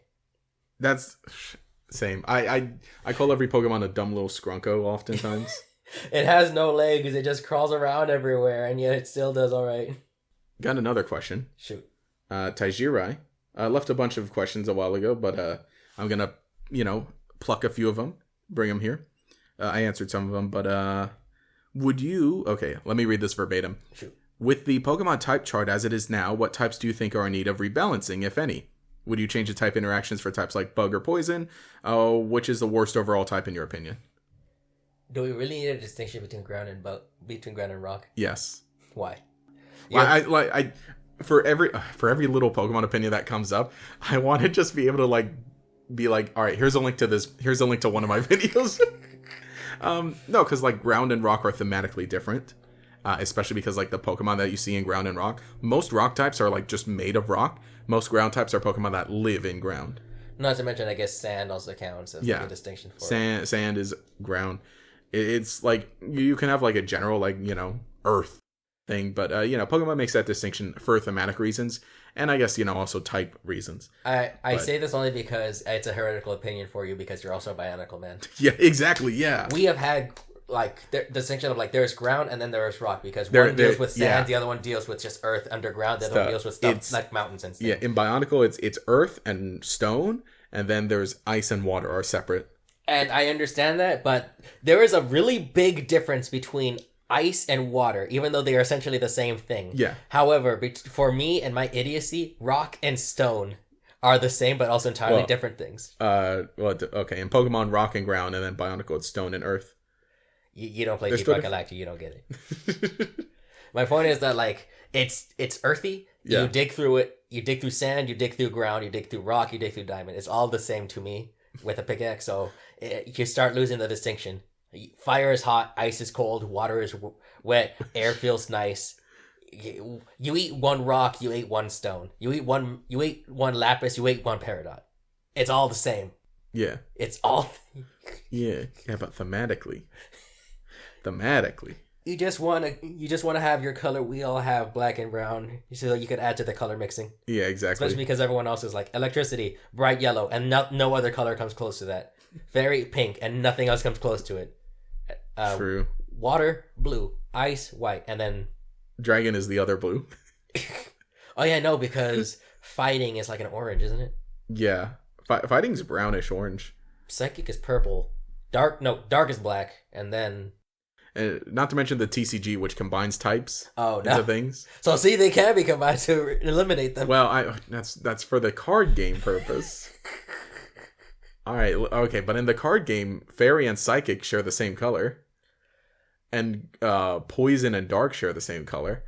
That's same. I call every Pokemon a dumb little scrunko oftentimes. It has no legs. It just crawls around everywhere, and yet it still does all right. Got another question. Shoot. Taijirai left a bunch of questions a while ago, but I'm gonna pluck a few of them, bring them here. I answered some of them, but would you? Okay, let me read this verbatim. Shoot. With the Pokemon type chart as it is now, what types do you think are in need of rebalancing, if any? Would you change the type interactions for types like bug or poison? Which is the worst overall type in your opinion? Do we really need a distinction between ground and rock? Yes. Why? I for every little Pokemon opinion that comes up, I want to just be able to be like, all right, here's a link to this. Here's a link to one of my videos. No, because ground and rock are thematically different, especially because the Pokemon that you see in ground and rock, most rock types are just made of rock. Most ground types are Pokemon that live in ground. Not to mention, I guess sand also counts as a distinction for it. Sand is ground. It's you can have a general earth thing, but Pokemon makes that distinction for thematic reasons, and I guess also type reasons. I say this only because it's a heretical opinion for you because you're also a Bionicle man. Yeah, exactly. Yeah, we have had the distinction of there's ground and then there's rock because one deals with sand, the other one deals with just earth underground, the other one deals with stuff like mountains and stuff. Yeah, in Bionicle it's earth and stone, and then there's ice and water are separate. And I understand that, but there is a really big difference between ice and water, even though they are essentially the same thing. Yeah. However, for me and my idiocy, rock and stone are the same, but also entirely different things. Okay. In Pokemon, rock and ground, and then Bionicle, it's stone and earth. You don't play Deepak Galactic, you don't get it. My point is that it's earthy. Yeah. You dig through it. You dig through sand. You dig through ground. You dig through rock. You dig through diamond. It's all the same to me with a pickaxe. So you start losing the distinction. Fire is hot. Ice is cold. Water is wet. Air feels nice. You eat one rock. You ate one stone. You eat one lapis. You ate one peridot. It's all the same. Yeah. It's all. Yeah, but thematically. You just want to have your color. We all have black and brown, so you could add to the color mixing. Yeah, exactly. Especially because everyone else is electricity, bright yellow, and no other color comes close to that. Very pink, and nothing else comes close to it. True. Water, blue. Ice, white, and then dragon is the other blue. Oh yeah, no, because fighting is an orange, isn't it? Yeah, fighting's brownish orange. Psychic is purple. Dark is black, and then. Not to mention the TCG, which combines types into things. So see, they can be combined to eliminate them. Well, that's for the card game purpose. All right, okay, but in the card game, Fairy and Psychic share the same color, and Poison and Dark share the same color.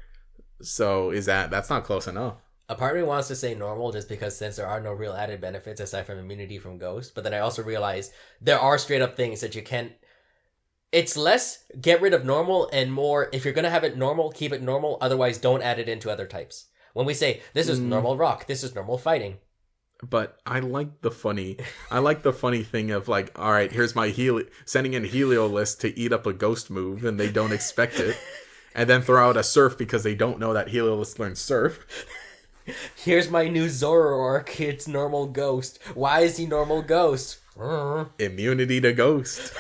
So that's not close enough? A part of me wants to say normal just because since there are no real added benefits aside from immunity from Ghost, but then I also realize there are straight up things that you can't. It's less get rid of normal and more if you're going to have it normal, keep it normal. Otherwise, don't add it into other types. When we say this is normal rock, this is normal fighting. But I like the funny thing of all right, here's my sending in Heliolisk to eat up a ghost move and they don't expect it. And then throw out a surf because they don't know that Heliolisk learns surf. Here's my new Zoroark. It's normal ghost. Why is he normal ghost? Immunity to ghost.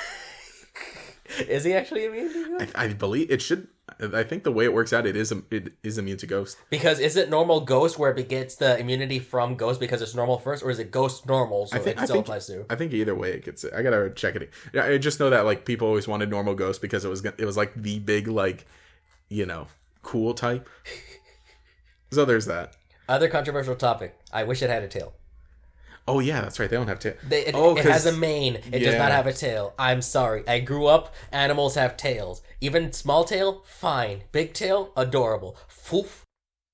Is he actually immune to ghost? I believe it should. I think the way it works out, it is immune to ghost. Because is it normal ghost where it gets the immunity from ghost because it's normal first, or is it ghost normal so it still applies to? I think either way it gets it. I gotta check it. Yeah, I just know that people always wanted normal ghost because it was the big cool type. So there's that. Other controversial topic. I wish it had a tail. Oh yeah, that's right. They don't have tail. It has a mane. It does not have a tail. I'm sorry. I grew up. Animals have tails. Even small tail, fine. Big tail, adorable. Foof.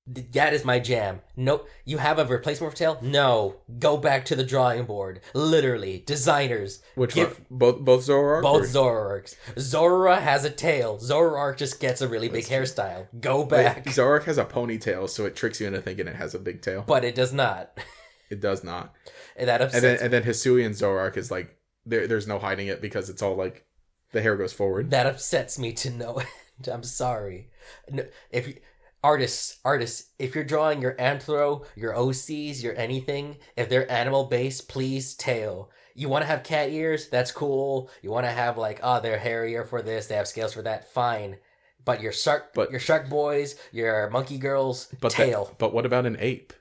That is my jam. No, you have a replacement for tail? No. Go back to the drawing board. Literally, designers. Which one? Both Zoroark? Both Zoroarks. Zorora has a tail. Zoroark just gets a really big hairstyle. Go back. Wait, Zoroark has a ponytail, so it tricks you into thinking it has a big tail. But it does not. It does not. And that upsets and then Hisuian Zoroark is there's no hiding it because it's all the hair goes forward. That upsets me to no end. I'm sorry. No, artists, if you're drawing your Anthro, your OCs, your anything, if they're animal based, please tail. You want to have cat ears? That's cool. You want to have they're hairier for this, they have scales for that, fine. But your shark boys, your monkey girls, tail. But what about an ape?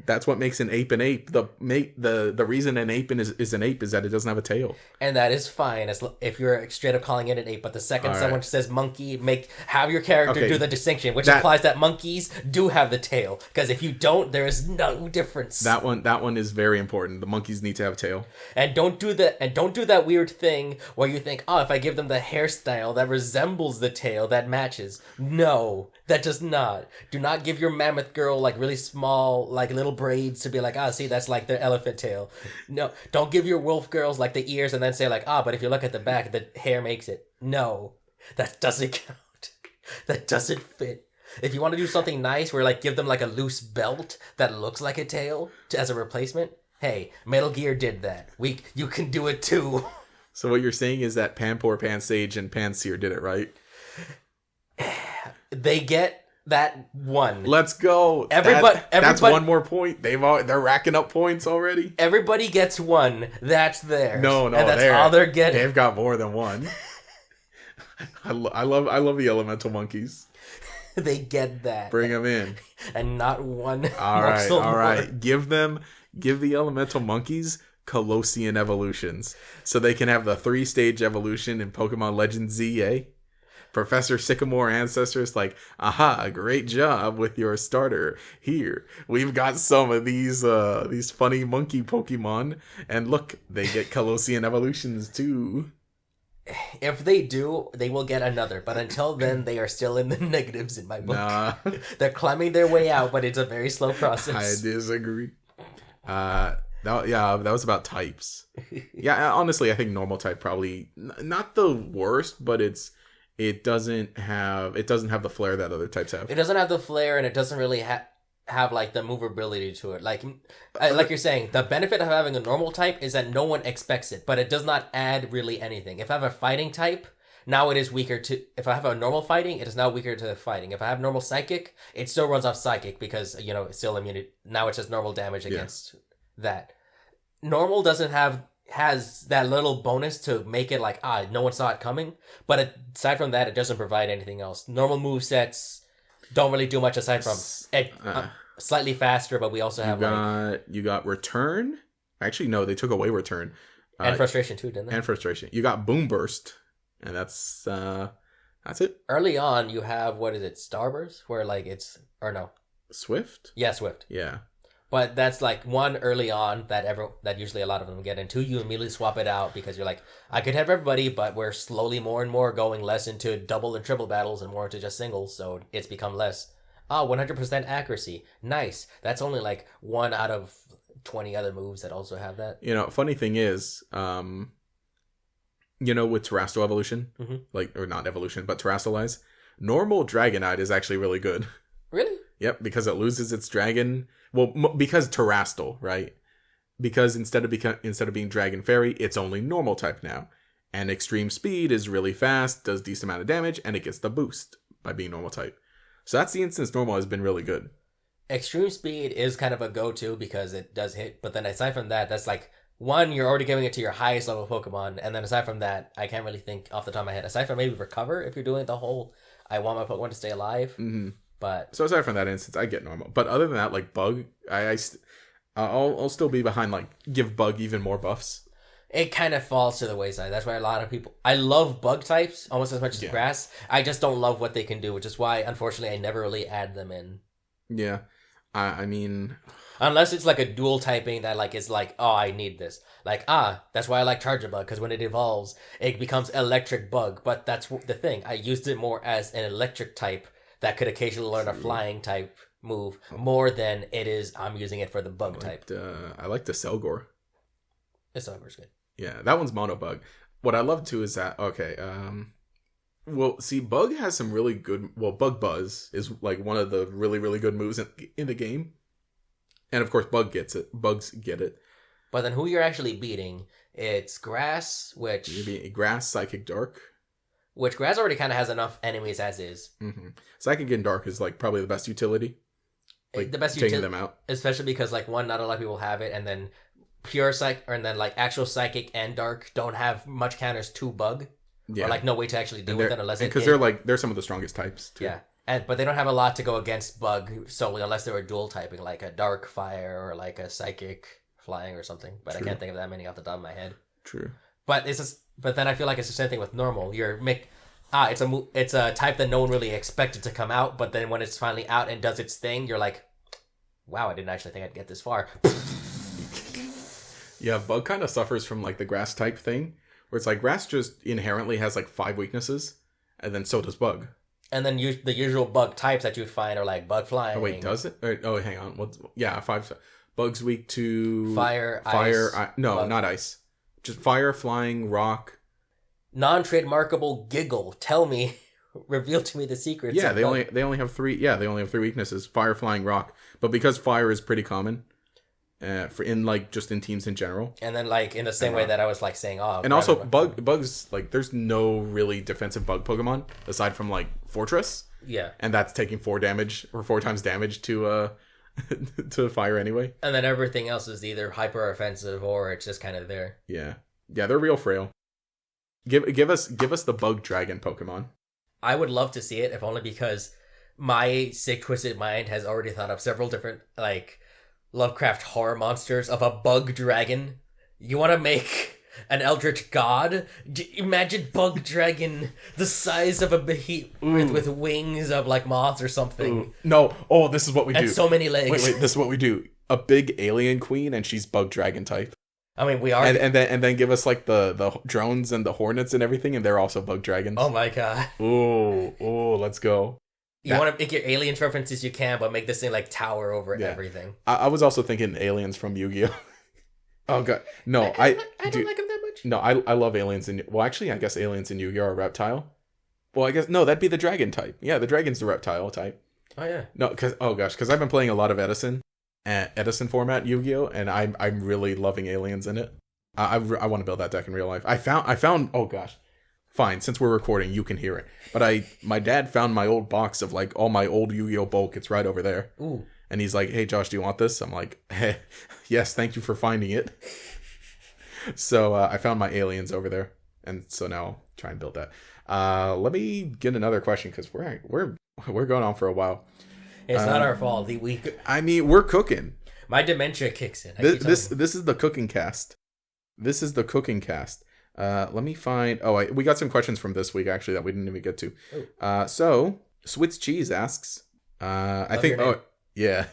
That's what makes an ape an ape. The reason an ape is an ape is that it doesn't have a tail. And that is fine if you're straight up calling it an ape. But the second All someone right. says monkey, have your character do the distinction, which implies that monkeys do have the tail. Because if you don't, there is no difference. That one is very important. The monkeys need to have a tail. And don't do that weird thing where you think, oh, if I give them the hairstyle that resembles the tail, that matches. No, that does not. Do not give your mammoth girl like really small, like little braids to be like, see, that's like their elephant tail. No, don't give your wolf girls like the ears and then say like, but if you look at the back, the hair makes it. No, that doesn't count. That doesn't fit. If you want to do something nice where like give them like a loose belt that looks like a tail as a replacement, hey, Metal Gear did that. You can do it too. So what you're saying is that Panpour, Pansage, and Panseer did it right. They get that one. Let's go. That's one more point. They're racking up points already. Everybody gets one. That's theirs. No, and that's all they're getting. They've got more than one. I love the elemental monkeys. They get that. Bring them in. And not one. All right. Give the elemental monkeys Colossian evolutions, so they can have the 3-stage evolution in Pokemon Legends Z, eh? Professor Sycamore Ancestors like, aha, great job with your starter. Here, we've got some of these funny monkey Pokemon, and look, they get Colossian evolutions too. If they do, they will get another, but until then, they are still in the negatives in my book. Nah. They're climbing their way out, but it's a very slow process. I disagree. That was about types. Yeah, honestly, I think normal type probably not the worst, but it doesn't have the flair that other types have. It doesn't have the flair, and it doesn't really have like the movability to it. Like you're saying, the benefit of having a normal type is that no one expects it, but it does not add really anything. If I have a fighting type, now it is weaker to. If I have a normal fighting, it is now weaker to fighting. If I have normal psychic, it still runs off psychic because it's still immune. Now it's just normal damage against that. Normal has that little bonus to make it like no one saw it coming, but aside from that, it doesn't provide anything else. Normal movesets don't really do much aside from it. Slightly faster, but we also have you got return. Actually, no, they took away return and frustration too, didn't they? And frustration. You got boom burst, and that's it. Early on, you have Starburst, where Swift. Yeah, Swift. Yeah. But that's like one early on that usually a lot of them get, and two, you immediately swap it out because you're like, I could have everybody, but we're slowly more and more going less into double and triple battles and more into just singles, so it's become less. 100% accuracy. Nice. That's only like 1 out of 20 other moves that also have that. Funny thing is, with Terrestrial Evolution, or not Evolution, but Terrestrialize, normal Dragonite is actually really good. Really? Yep, because it loses its dragon. Well, because Terrastal, right? Because instead of being Dragon Fairy, it's only normal type now. And Extreme Speed is really fast, does decent amount of damage, and it gets the boost by being normal type. So that's the instance normal has been really good. Extreme Speed is kind of a go-to because it does hit, but then aside from that, that's like, one, you're already giving it to your highest level Pokemon, and then aside from that, I can't really think off the top of my head. Aside from maybe Recover, if you're doing the whole, I want my Pokemon to stay alive. Mm-hmm. But so aside from that instance, I get normal. But other than that, like Bug, I'll still be behind like give Bug even more buffs. It kind of falls to the wayside. That's why a lot of people. I love Bug types almost as much as Grass. I just don't love what they can do, which is why unfortunately I never really add them in. Yeah, I mean, unless it's like a dual typing that like is like, oh, I need this. Like that's why I like Charger Bug, because when it evolves, it becomes Electric Bug. But that's the thing. I used it more as an electric type that could occasionally learn a flying type move more than it is I'm using it for the bug type. I like the Selgor. The Selgor's good. Yeah, that one's mono bug. What I love too is that Bug has some really good. Well, Bug Buzz is like one of the really really good moves in the game, and of course Bugs get it. But then who you're actually beating? It's Grass, which you're beating Grass, Psychic, Dark. Which Grass already kind of has enough enemies as is. Mm-hmm. Psychic and Dark is like probably the best utility. Like the best taking them out, especially because like one, not a lot of people have it, and then pure psych, and then like actual Psychic and Dark don't have much counters to Bug, or like no way to actually deal with it unless because they're some of the strongest types too. Yeah, but they don't have a lot to go against bug solely unless they were dual typing, like a dark fire or like a psychic flying or something. But True. I can't think of that many off the top of my head. True. But but then I feel like it's the same thing with normal. It's a type that no one really expected to come out, but then when it's finally out and does its thing, you're like, wow, I didn't actually think I'd get this far. Yeah, bug kind of suffers from like the grass type thing, where it's like grass just inherently has like 5 weaknesses, and then so does bug. And then the usual bug types that you'd find are like bug flying. Oh wait, does it? Oh, hang on. Yeah, 5. Bug's weak to fire, ice. No, bug. not ice. Just fire, flying, rock. Non-trademarkable giggle. Tell me, reveal to me the secrets. Yeah, they only have 3. Yeah, they only have 3 weaknesses: fire, flying, rock. But because fire is pretty common, just in teams in general. And then like in the same way that I was like saying, and also bugs, like there's no really defensive bug Pokemon aside from like Fortress. Yeah, and that's taking 4 damage or 4 times damage to to fire anyway. And then everything else is either hyper offensive or it's just kind of there. Yeah, they're real frail. Give us the bug dragon Pokemon. I would love to see it, if only because my sick twisted mind has already thought of several different like Lovecraft horror monsters of a bug dragon. You want to make an eldritch god? Imagine bug dragon the size of a behemoth with wings of like moths or something. Ooh. No, oh, this is what we do. And so many legs. Wait, this is what we do. A big alien queen, and she's bug dragon type. I mean, we are, and then give us like the drones and the hornets and everything, and they're also bug dragons. Oh my god! Oh, let's go. You want to make your aliens references, you can, but make this thing like tower over everything. I was also thinking aliens from Yu-Gi-Oh. Oh god, no, I don't like them that much. No, I love aliens in. Well, actually, I guess aliens in Yu-Gi-Oh are reptile. Well, I guess no, that'd be the dragon type. Yeah, the dragon's the reptile type. Oh yeah. No, because I've been playing a lot of Edison format Yu-Gi-Oh, and I'm really loving aliens in it. I want to build that deck in real life. I found oh gosh, fine, since we're recording you can hear it, but my dad found my old box of like all my old Yu-Gi-Oh bulk. It's right over there. Ooh. And he's like, hey Josh, do you want this? I'm like, hey, yes, thank you for finding it. So I found my aliens over there, and so now I'll try and build that. Let me get another question because we're going on for a while. It's not our fault. I mean, we're cooking. My dementia kicks in. This is the cooking cast. This is the cooking cast. Let me find. Oh, we got some questions from this week actually that we didn't even get to. So Switz Cheese asks. I think. Oh, yeah.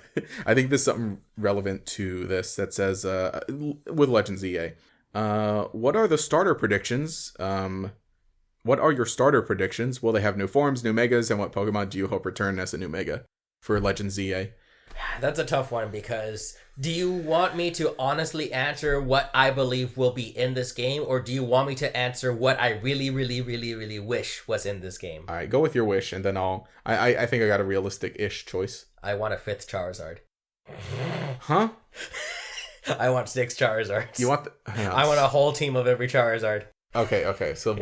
I think there's something relevant to this that says with Legends EA. What are the starter predictions? What are your starter predictions? Will they have new forms, new megas, and what Pokemon do you hope return as a new mega for Legends EA? That's a tough one because do you want me to honestly answer what I believe will be in this game, or do you want me to answer what I really, really, really, really wish was in this game? All right, go with your wish, and then I think I got a realistic-ish choice. I want a 5th Charizard. Huh? I want 6 Charizards. You want? I want a whole team of every Charizard. Okay. So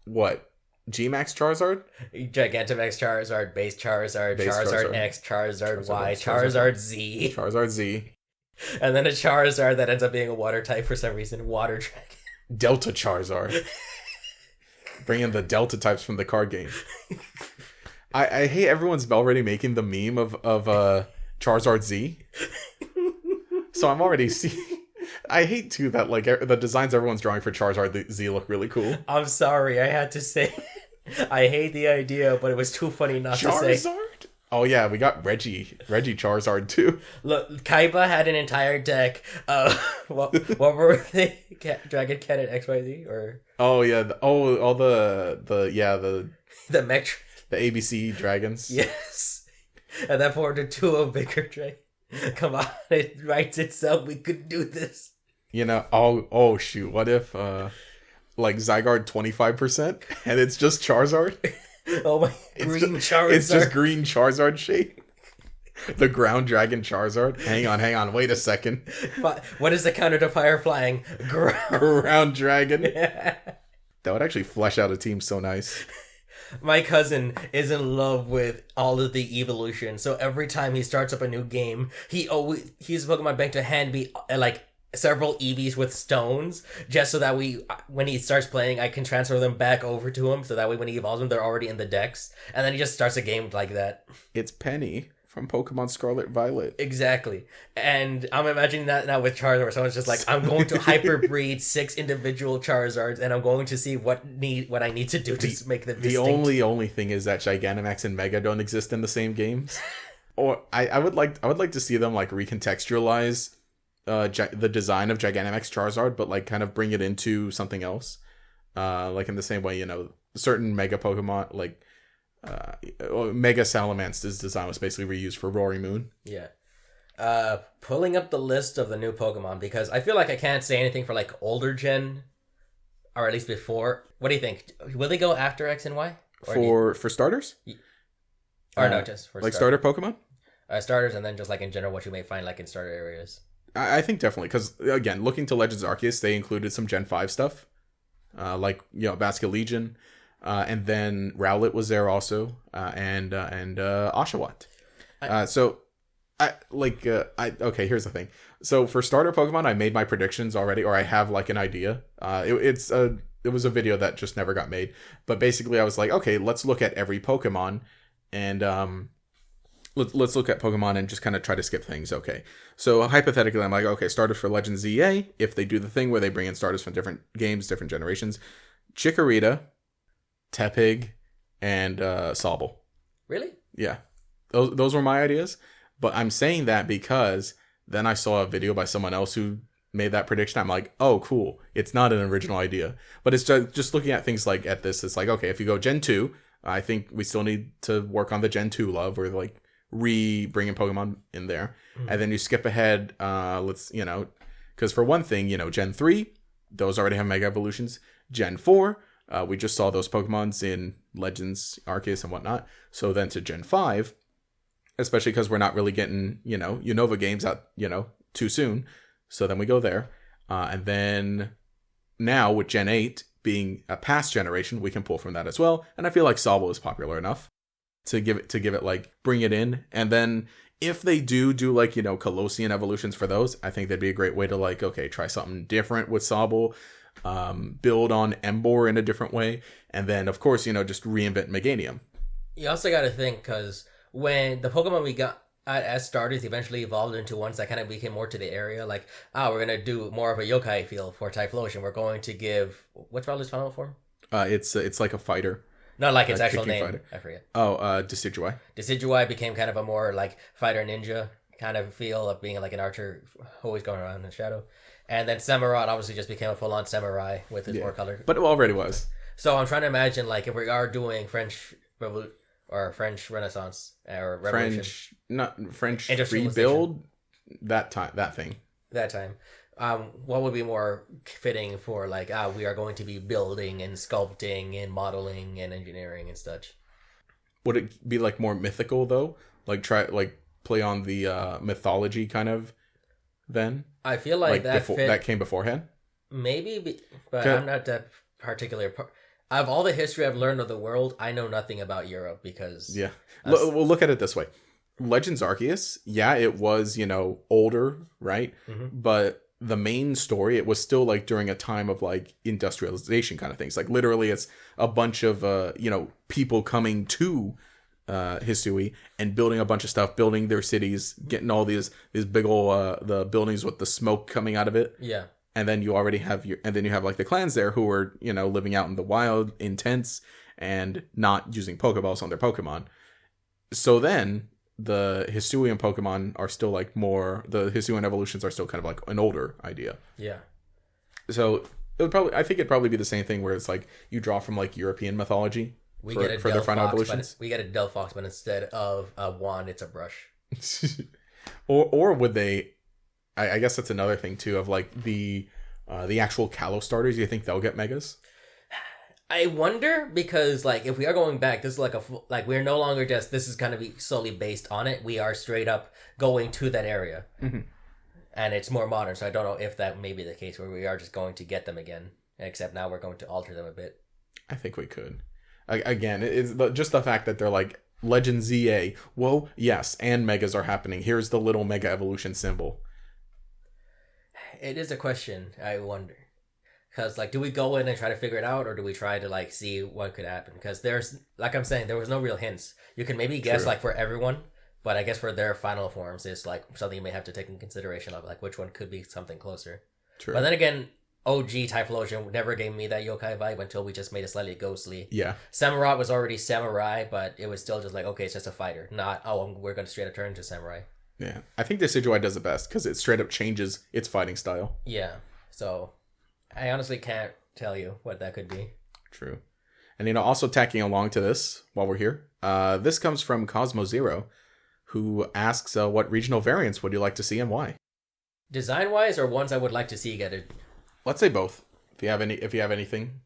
what? G-Max Charizard? Gigantamax Charizard, Base Charizard, Charizard X, Charizard Y, Charizard Z. Charizard Z. And then a Charizard that ends up being a water type for some reason. Water Dragon. Delta Charizard. Bring in the Delta types from the card game. I hate everyone's already making the meme of Charizard Z. So I'm already seeing... I hate too that like the designs everyone's drawing for Charizard Z look really cool. I'm sorry, I had to say I hate the idea, but it was too funny not to say. Charizard? Oh yeah, we got Reggie Charizard too. Look, Kaiba had an entire deck. What were they? Dragon Cannon XYZ or? Oh yeah, all the mech, the ABC dragons. Yes, and that formed into a bigger dragon. Come on, it writes itself. We could do this. You know, oh shoot, what if like Zygarde 25% and it's just Charizard? Oh my, Charizard. It's just green Charizard shape. The ground dragon Charizard. Hang on, wait a second. What is the counter to fire flying? Ground dragon. That would actually flesh out a team so nice. My cousin is in love with all of the evolution, so every time he starts up a new game, he's Pokemon Bank to hand me like several EVs with stones, just so that when he starts playing, I can transfer them back over to him, so that way when he evolves them, they're already in the decks, and then he just starts a game like that. It's Penny from Pokemon Scarlet Violet. Exactly. And I'm imagining that now with Charizard, where someone's just like, I'm going to hyperbreed 6 individual Charizards, and I'm going to see what I need to do to make them distinct. The only thing is that Gigantamax and Mega don't exist in the same games. Or I would like to see them like recontextualize the design of Gigantamax Charizard, but like kind of bring it into something else. Like in the same way, certain Mega Pokemon, like Mega Salamance's design was basically reused for Roaring Moon. Yeah. Pulling up the list of the new Pokemon, because I feel like I can't say anything for like older gen, or at least before. What do you think? Will they go after X and Y? For starters? Or no, just for like starter Pokemon? Starters, and then just like in general what you may find like in starter areas. I think definitely, because again, looking to Legends Arceus, they included some Gen 5 stuff, like Basket Legion, and then Rowlet was there also, and Oshawott. Okay, here's the thing. So for starter Pokemon, I made my predictions already, or I have like an idea. It was a video that just never got made, but basically I was like, okay, let's look at every Pokemon, and let's look at Pokemon and just kind of try to skip things. Okay, so hypothetically, I'm like, okay, starters for Legends ZA, if they do the thing where they bring in starters from different games, different generations, Chikorita, Tepig, and Sobble. Really? Yeah, those were my ideas, but I'm saying that because then I saw a video by someone else who made that prediction. I'm like, oh, cool. It's not an original idea, but it's just looking at things like at this. It's like, okay, if you go Gen 2, I think we still need to work on the Gen 2 love, or like bringing Pokemon in there. And then you skip ahead, because for one thing, Gen 3, those already have Mega Evolutions. Gen 4, we just saw those Pokemons in Legends, Arceus, and whatnot. So then to Gen 5, especially because we're not really getting, Unova games out, too soon. So then we go there. And then now with Gen 8 being a past generation, we can pull from that as well. And I feel like Sobble is popular enough to give it like bring it in. And then if they do like Colossian evolutions for those, I think that'd be a great way to like, okay, try something different with Sobble, build on Emboar in a different way, and then of course just reinvent Meganium. You also got to think, because when the Pokemon we got as starters eventually evolved into ones that kind of became more to the area, like we're gonna do more of a yokai feel for Typhlosion. We're going to give, what's Rowlet's final form? It's like a fighter. Not like its actual name. Fighter. I forget. Decidueye. Decidueye became kind of a more like fighter ninja kind of feel of being like an archer, always going around in the shadow. And then Samurott obviously just became a full-on samurai with his more color. But it already was. So I'm trying to imagine, like, if we are doing French Renaissance or Revolution. French rebuild, that thing. That time. What would be more fitting for like we are going to be building and sculpting and modeling and engineering and such? Would it be like more mythical though? Like play on the mythology kind of then? I feel like that came beforehand. Maybe, but I'm not that particular part. Of all the history I've learned of the world, I know nothing about Europe because We'll look at it this way. Legends Arceus, it was older, right? Mm-hmm. But the main story, it was still like during a time of like industrialization kind of things. Like literally it's a bunch of people coming to Hisui and building a bunch of stuff, building their cities, getting all these big old the buildings with the smoke coming out of it. Yeah. And then you already have you have like the clans there who are living out in the wild, in tents, and not using Pokeballs on their Pokemon. So then the Hisuian Pokemon are still like more, the Hisuian evolutions are still kind of like an older idea. Yeah. So I think it'd probably be the same thing where it's like you draw from like European mythology for their final evolutions. We get a Delphox, but instead of a wand, it's a brush. or would they? I guess that's another thing too of like the actual Kalos starters. You think they'll get megas? I wonder, because like if we are going back, this is like we're no longer just, this is kind of solely based on it. We are straight up going to that area, mm-hmm. and it's more modern. So I don't know if that may be the case where we are just going to get them again, except now we're going to alter them a bit. I think we could. Again, it's just the fact that they're like Legend ZA. Whoa, yes, and megas are happening. Here's the little mega evolution symbol. It is a question, I wonder. Because, like, do we go in and try to figure it out, or do we try to, like, see what could happen? Because there's, like I'm saying, there was no real hints. You can maybe guess, True. like, for everyone, but I guess for their final forms, it's, like, something you may have to take in consideration of, like, which one could be something closer. True. But then again, OG Typhlosion never gave me that yokai vibe until we just made it slightly ghostly. Yeah. Samurott was already samurai, but it was still just like, okay, it's just a fighter. Not, we're going to straight up turn into samurai. Yeah. I think Decidueye does it best because it straight up changes its fighting style. Yeah. So I honestly can't tell you what that could be. True. And, also tacking along to this while we're here, this comes from Cosmo Zero, who asks, what regional variants would you like to see and why? Design-wise, or ones I would like to see get it? Let's say both. If you have anything.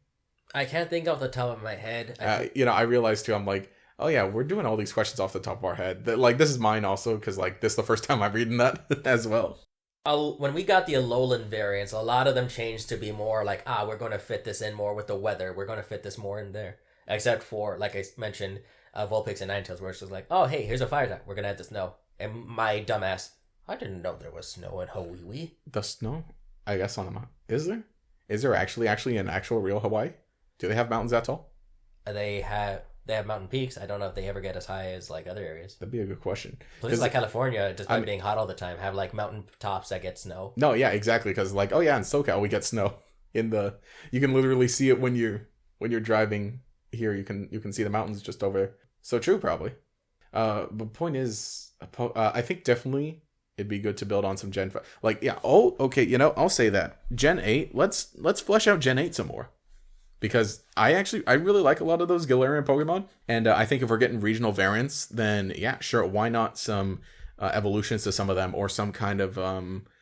I can't think off the top of my head. I realized too, I'm like, oh yeah, we're doing all these questions off the top of our head. Like, this is mine also, because, like, this is the first time I'm reading that as well. When we got the Alolan variants, a lot of them changed to be more like, we're going to fit this in more with the weather. We're going to fit this more in there. Except for, like I mentioned, Vulpix and Ninetales, where it's just like, oh, hey, here's a fire type. We're going to add the snow. And my dumbass, I didn't know there was snow in Hawaii. The snow? I guess on the mountain. Is there? Is there actually an actual real Hawaii? Do they have mountains that tall? They have mountain peaks. I don't know if they ever get as high as, like, other areas. That'd be a good question. Places like California, despite being hot all the time, have, like, mountain tops that get snow. No, yeah, exactly. Because, like, oh yeah, in SoCal we get snow. You can literally see it when you're driving here. You can see the mountains just over there. So true, probably. But point is, I think definitely it'd be good to build on some Gen 5. Like, yeah, okay, I'll say that. Gen 8, let's flesh out Gen 8 some more. Because I really like a lot of those Galarian Pokemon. And I think if we're getting regional variants, then yeah, sure, why not some evolutions to some of them, or some kind of,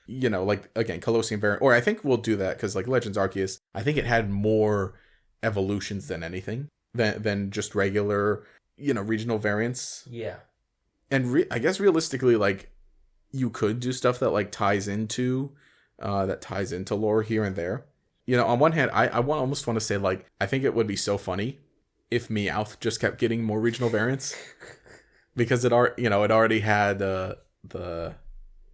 like, again, Colosseum variant. Or I think we'll do that, because, like, Legends Arceus, I think it had more evolutions than anything, than just regular, regional variants. Yeah. And I guess realistically, like, you could do stuff that, like, ties into lore here and there. On one hand, I almost want to say, like, I think it would be so funny if Meowth just kept getting more regional variants, because it already had the Alolan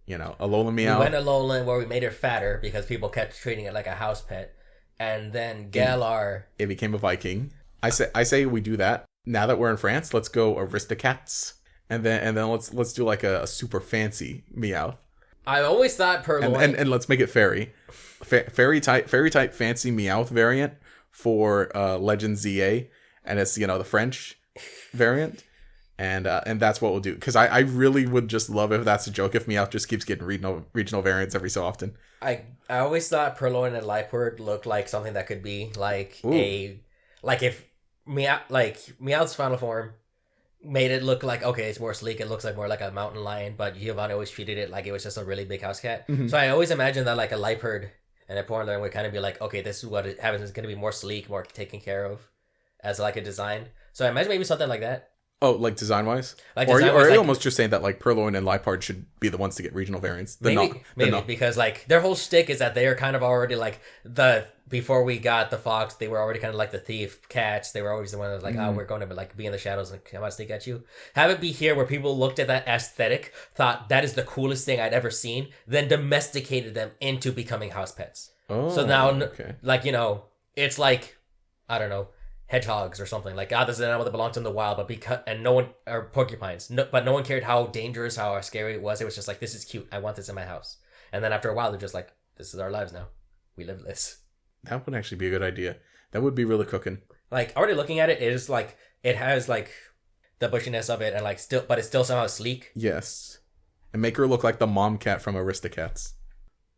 Meowth. We went Alolan where we made her fatter because people kept treating it like a house pet, and then Galar. It became a Viking. I say we do that. Now that we're in France, let's go Aristocats, and then let's do, like, a super fancy Meowth. I always thought Purloin, and let's make it fairy. Fairy type fancy Meowth variant for Legend ZA, and it's the French variant, and that's what we'll do, because I really would just love if that's a joke, if Meowth just keeps getting regional variants every so often. I always thought Purloin and Liepard looked like something that could be like if Meowth's final form made it look like, okay, it's more sleek, it looks like more like a mountain lion, but Giovanni always treated it like it was just a really big house cat. Mm-hmm. So I always imagined that, like, a Liepard and a Purloin would kind of be like, okay, this is what it happens. It's going to be more sleek, more taken care of as, like, a design. So I imagine maybe something like that. Oh, like design-wise? Like, or are you almost just saying that, like, Purloin and Liepard should be the ones to get regional variants? Maybe, because, like, their whole shtick is that they are kind of already, like, before we got the fox, they were already kind of like the thief cats. They were always the one that was like, we're going to, like, be in the shadows and come out sneak at you. Have it be here where people looked at that aesthetic, thought that is the coolest thing I'd ever seen, then domesticated them into becoming house pets. Oh, so now, okay. Like, it's like, I don't know, hedgehogs or something. Like, this is an animal that belongs in the wild, but or porcupines, but no one cared how dangerous, how scary it was. It was just like, this is cute. I want this in my house. And then after a while, they're just like, this is our lives now. We live this. That would actually be a good idea. That would be really cooking. Like, already looking at it, it is like, it has, like, the bushiness of it, and, like, but it's still somehow sleek. Yes. And make her look like the mom cat from Aristocats.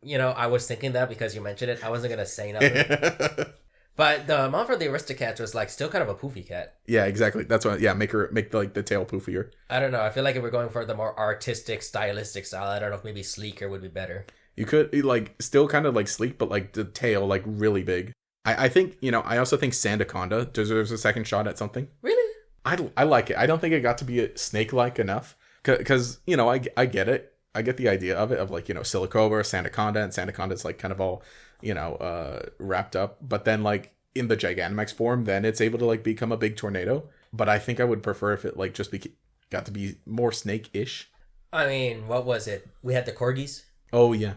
I was thinking that because you mentioned it. I wasn't going to say nothing. But the mom for the Aristocats was, like, still kind of a poofy cat. Yeah, exactly. That's why, make the tail poofier. I don't know. I feel like if we're going for the more artistic, stylistic style, I don't know if maybe sleeker would be better. You could, like, still kind of, like, sleek, but, like, the tail, like, really big. I think, I also think Sandaconda deserves a second shot at something. Really? I like it. I don't think it got to be snake-like enough. Because, I get it. I get the idea of it, of, like, Silicobra, Sandaconda, and Sandaconda's, like, kind of all, wrapped up. But then, like, in the Gigantamax form, then it's able to, like, become a big tornado. But I think I would prefer if it, like, just got to be more snake-ish. I mean, what was it? We had the Corgis. Oh, yeah.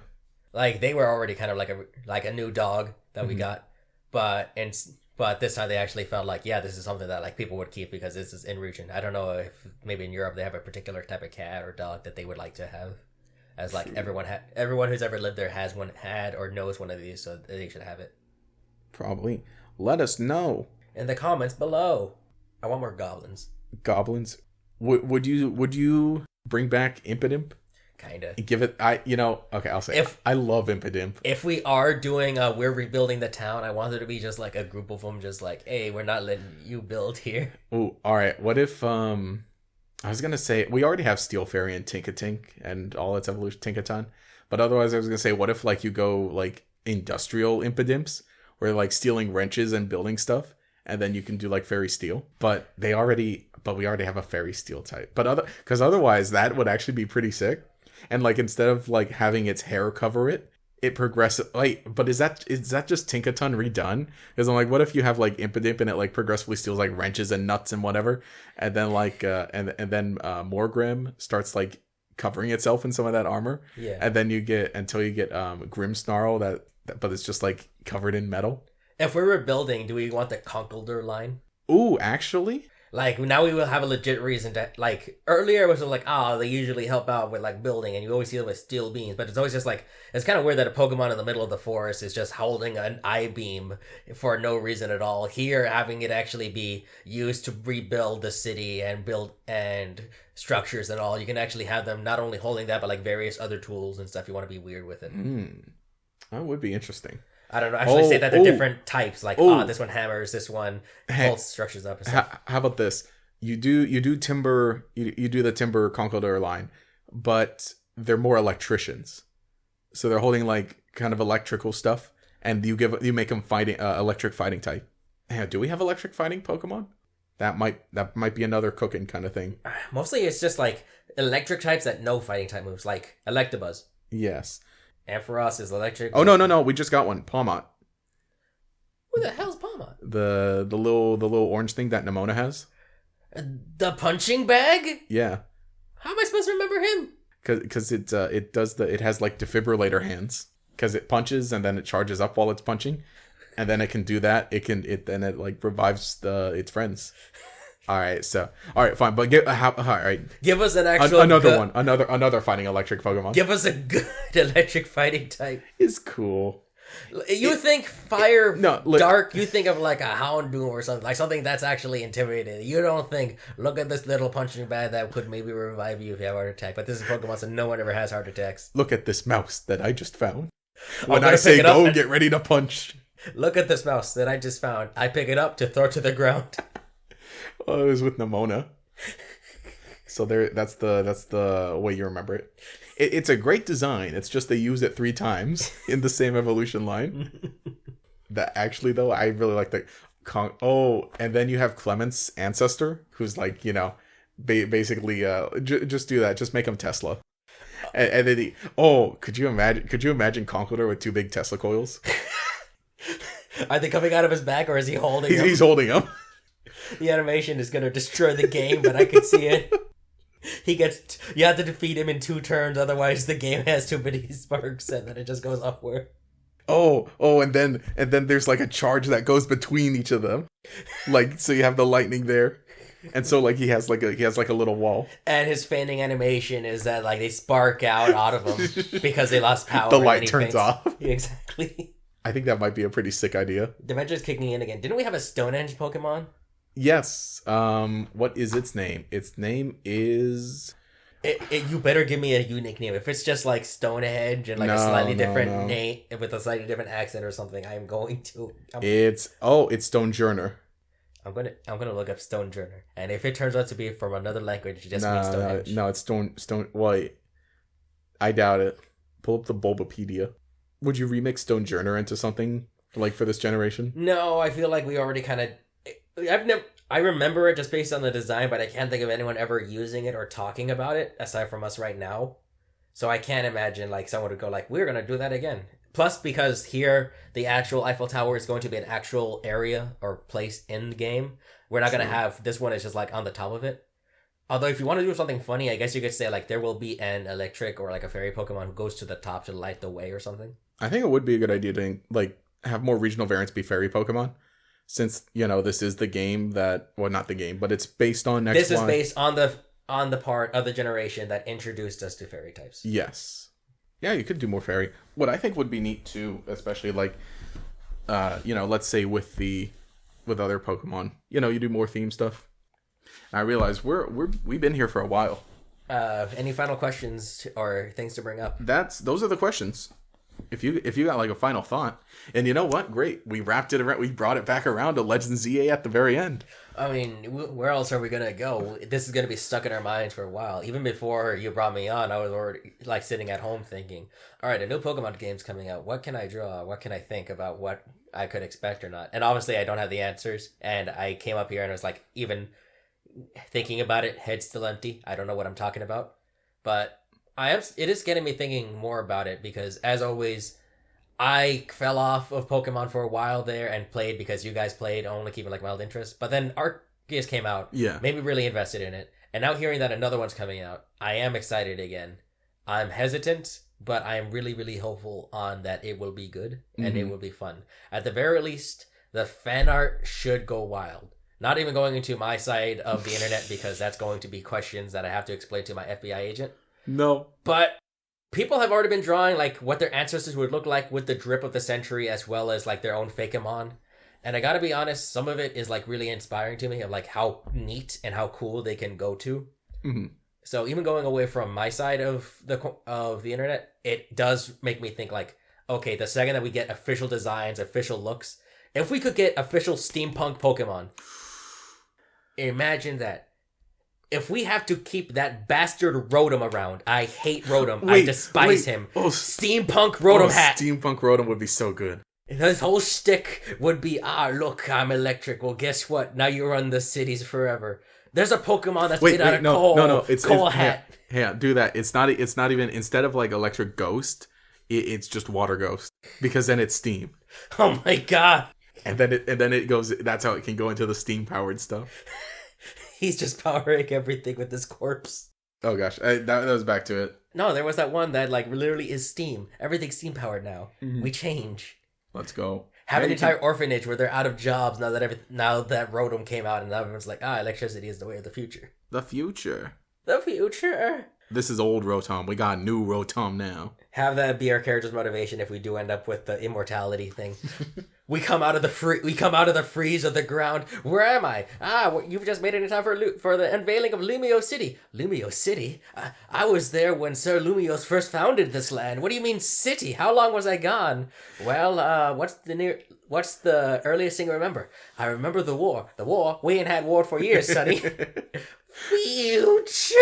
Like they were already kind of like a new dog that we got, but this time they actually felt like, yeah, this is something that like people would keep because this is in region. I don't know if maybe in Europe they have a particular type of cat or dog that they would like to have, as like everyone who's ever lived there had or knows one of these, so they should have it. Probably. Let us know in the comments below. I want more goblins. Goblins. Would you bring back Impidimp? Kinda. Give it. I'll say. I love Impidimp. If we are doing we're rebuilding the town, I want there to be just like a group of them, just like, hey, we're not letting you build here. Oh, all right. What if I was gonna say we already have Steel Fairy and Tinkatink and all its evolution Tinkaton, but otherwise I was gonna say what if like you go like industrial Impidimps where like stealing wrenches and building stuff, and then you can do like Fairy Steel, but we already have a Fairy Steel type, because otherwise that would actually be pretty sick. And like instead of like having its hair cover it progresses like. But is that just Tinkaton redone? Because I'm like, what if you have like Impidimp and it like progressively steals like wrenches and nuts and whatever, and then like and then Morgrim starts like covering itself in some of that armor. Yeah. And then you get Grimmsnarl but it's just like covered in metal. If we're rebuilding, do we want the Conkeldurr line? Ooh, actually. Like, now we will have a legit reason to, like, earlier it was like, they usually help out with, like, building, and you always see them with steel beams, but it's always just, like, it's kind of weird that a Pokemon in the middle of the forest is just holding an I-beam for no reason at all. Here, having it actually be used to rebuild the city and build, and structures and all, you can actually have them not only holding that, but, like, various other tools and stuff you want to be weird with it. That would be interesting. I don't know. Actually, say that they're different types. Like, this one hammers, this one holds structures up. How about this? You do timber. You do the timber Conkeldurr line, but they're more electricians. So they're holding like kind of electrical stuff, and you make them fighting electric fighting type. Yeah, do we have electric fighting Pokemon? That might be another cooking kind of thing. Mostly, it's just like electric types that know fighting type moves, like Electabuzz. Yes. Ampharos is electric. Oh no! We just got one. Palmot. Who the hell's Palmot? The little orange thing that Nimona has. The punching bag? Yeah. How am I supposed to remember him? Because it has like defibrillator hands. Because it punches and then it charges up while it's punching, and then it can do that. Then it like revives its friends. All right, fine, but all right. Give us an actual another fighting electric Pokemon. Give us a good electric fighting type. It's cool. You think fire, dark. You think of like a Houndoom or something, like something that's actually intimidating. You don't think, look at this little punching bag that could maybe revive you if you have a heart attack. But this is Pokemon, so no one ever has heart attacks. Look at this mouse that I just found. When I say go, get ready to punch. Look at this mouse that I just found. I pick it up to throw to the ground. Oh, it was with Nimona. So that's the way you remember it. It's a great design. It's just they use it 3 times in the same evolution line. That actually though, I really like the and then you have Clement's ancestor, who's like, basically just do that. Just make him Tesla. And then could you imagine Conkeldurr with 2 big Tesla coils? Are they coming out of his back or is he holding them? He's holding them. The animation is going to destroy the game, but I can see it. You have to defeat him in 2 turns, otherwise the game has too many sparks and then it just goes upward. And then there's like a charge that goes between each of them. Like, so you have the lightning there. And so like he has like a little wall. And his fanning animation is that like they spark out of him because they lost power. The light turns off. Exactly. I think that might be a pretty sick idea. Dimension's kicking in again. Didn't we have a Stonehenge Pokemon? Yes. What is its name? Its name is... You better give me a unique name. If it's just like Stonehenge and like a slightly different name with a slightly different accent or something, I am going to... It's Stonejourner. I'm gonna look up Stonejourner, and if it turns out to be from another language, it just means Stonehenge. No, it's Stone. Wait, I doubt it. Pull up the Bulbapedia. Would you remix Stonejourner into something like for this generation? No, I feel like we already kind of... I remember it just based on the design, but I can't think of anyone ever using it or talking about it aside from us right now. So I can't imagine like someone would go like, we're gonna do that again. Plus, because here the actual Eiffel Tower is going to be an actual area or place in the game, we're not gonna have this one is just like on the top of it. Although if you want to do something funny, I guess you could say like there will be an electric or like a fairy Pokemon who goes to the top to light the way or something. I think it would be a good idea to like have more regional variants be fairy Pokemon, since this is the game that not the game, but it's based on X1. This is based on the part of the generation that introduced us to fairy types. Yes, yeah, you could do more fairy. What I think would be neat too, especially like, let's say with other Pokemon, you do more theme stuff. I realize we've been here for a while. Any final questions or things to bring up? Those are the questions. If you got like a final thought, and you know what, great, we wrapped it around. We brought it back around to Legends ZA at the very end. I mean, where else are we gonna go? This is gonna be stuck in our minds for a while. Even before you brought me on, I was already like sitting at home thinking, all right, a new Pokemon game's coming out. What can I draw? What can I think about what I could expect or not? And obviously, I don't have the answers. And I came up here and I was like, even thinking about it, head still empty. I don't know what I'm talking about, but it is getting me thinking more about it because, as always, I fell off of Pokemon for a while there and played because you guys played, only keeping like mild interest. But then Arceus came out, made me really invested in it, and now hearing that another one's coming out, I am excited again. I'm hesitant, but I am really, really hopeful on that it will be good and it will be fun. At the very least, the fan art should go wild. Not even going into my side of the internet because that's going to be questions that I have to explain to my FBI agent. No. But people have already been drawing like what their ancestors would look like with the drip of the century as well as like their own Fakemon. And I gotta be honest, some of it is like really inspiring to me of like how neat and how cool they can go to. Mm-hmm. So even going away from my side of the internet, it does make me think like, okay, the second that we get official designs, official looks, if we could get official steampunk Pokemon, imagine that. If we have to keep that bastard Rotom around, I hate Rotom. I despise him. Oh, steampunk Rotom hat. Steampunk Rotom would be so good. His whole shtick would be, look, I'm electric. Well, guess what? Now you run the cities forever. There's a Pokemon that's made out of coal. No. It's coal hat. Yeah, do that. It's not even, instead of like electric ghost, it's just water ghost. Because then it's steam. Oh my god. And then it goes, that's how it can go into the steam powered stuff. He's just powering everything with his corpse. Oh gosh, that was back to it. No, there was that one that like literally is steam. Everything's steam powered now. Mm-hmm. We change. Let's go. Have an entire orphanage where they're out of jobs now that Rotom came out and everyone's like, electricity is the way of the future. The future. The future. This is old Rotom. We got new Rotom now. Have that be our character's motivation if we do end up with the immortality thing. We come out of the freeze of the ground. Where am I? You've just made it in time for the unveiling of Lumio City. Lumio City? I was there when Sir Lumios first founded this land. What do you mean city? How long was I gone? Well, what's the earliest thing I remember? I remember the war. The war? We ain't had war for years, sonny. Future.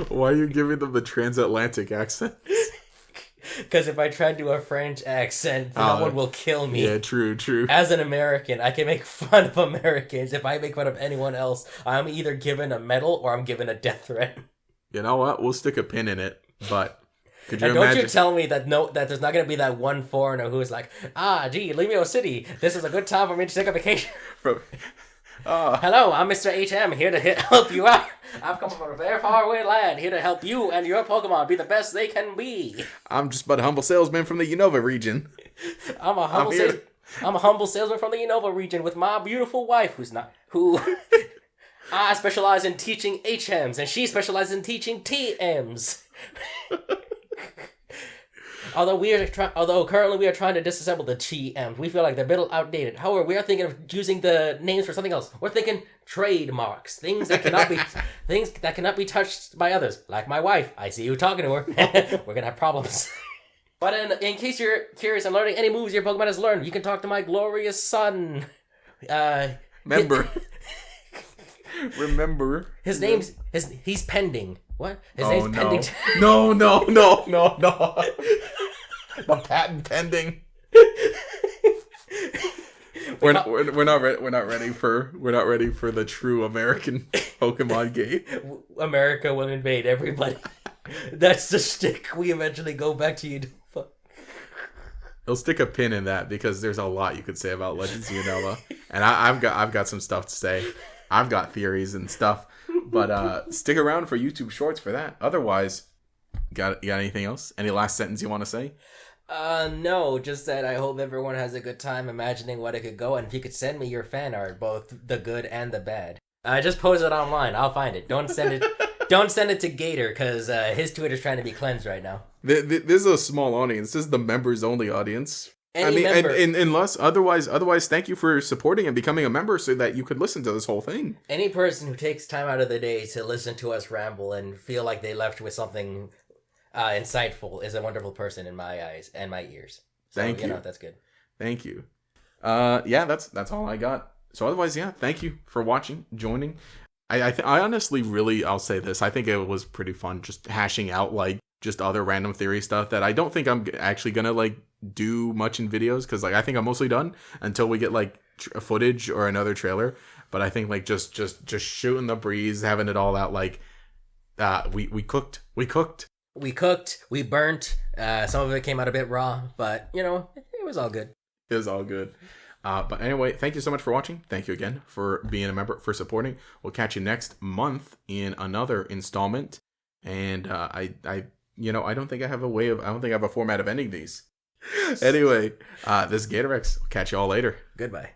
Why are you giving them the transatlantic accent? Because if I try to do a French accent, no one will kill me. Yeah, true. As an American, I can make fun of Americans. If I make fun of anyone else, I'm either given a medal or I'm given a death threat. You know what? We'll stick a pin in it. But could you and imagine? Don't you tell me that there's not going to be that one foreigner who's like, gee, Lumio City, this is a good time for me to take a vacation. Hello, I'm Mr. HM, here to help you out. I've come from a very far away land, here to help you and your Pokemon be the best they can be. I'm just but a humble salesman from the Unova region. I'm a humble salesman from the Unova region with my beautiful wife, who I specialize in teaching HMs, and she specializes in teaching TMs. Although currently we are trying to disassemble the TMs, we feel like they're a bit outdated. However, we are thinking of using the names for something else. We're thinking trademarks, things that cannot be touched by others. Like my wife, I see you talking to her. We're gonna have problems. But in case you're curious on learning any moves your Pokemon has learned, you can talk to my glorious son. Remember. He's pending. What? His name's pending. No. The patent pending. We're not ready for the true American Pokemon game. America will invade everybody. That's the stick we eventually go back to you. I'll stick a pin in that because there's a lot you could say about Legends of Unova, and I've got some stuff to say. I've got theories and stuff, But stick around for YouTube Shorts for that. Otherwise, got anything else? Any last sentence you want to say? No, just that I hope everyone has a good time imagining what it could go, and if you could send me your fan art, both the good and the bad. Just post it online. I'll find it. Don't send it. Don't send it to Gator, because his Twitter's trying to be cleansed right now. This is a small audience. This is the members only audience. Member. Unless otherwise, thank you for supporting and becoming a member so that you could listen to this whole thing. Any person who takes time out of the day to listen to us ramble and feel like they left with something insightful is a wonderful person in my eyes and my ears. So, thank you. That's good. Thank you. Yeah, that's all I got. So otherwise, yeah, thank you for watching, joining. I honestly really, I'll say this. I think it was pretty fun just hashing out like just other random theory stuff that I don't think I'm actually gonna like do much in videos, because like I think I'm mostly done until we get like footage or another trailer. But I think like just shooting the breeze, having it all out, like we cooked, we burnt. Some of it came out a bit raw, but it was all good. It was all good. But anyway, thank you so much for watching. Thank you again for being a member, for supporting. We'll catch you next month in another installment. And I don't think I have a format of ending these. Anyway, this is GatorEX. I'll catch you all later. Goodbye.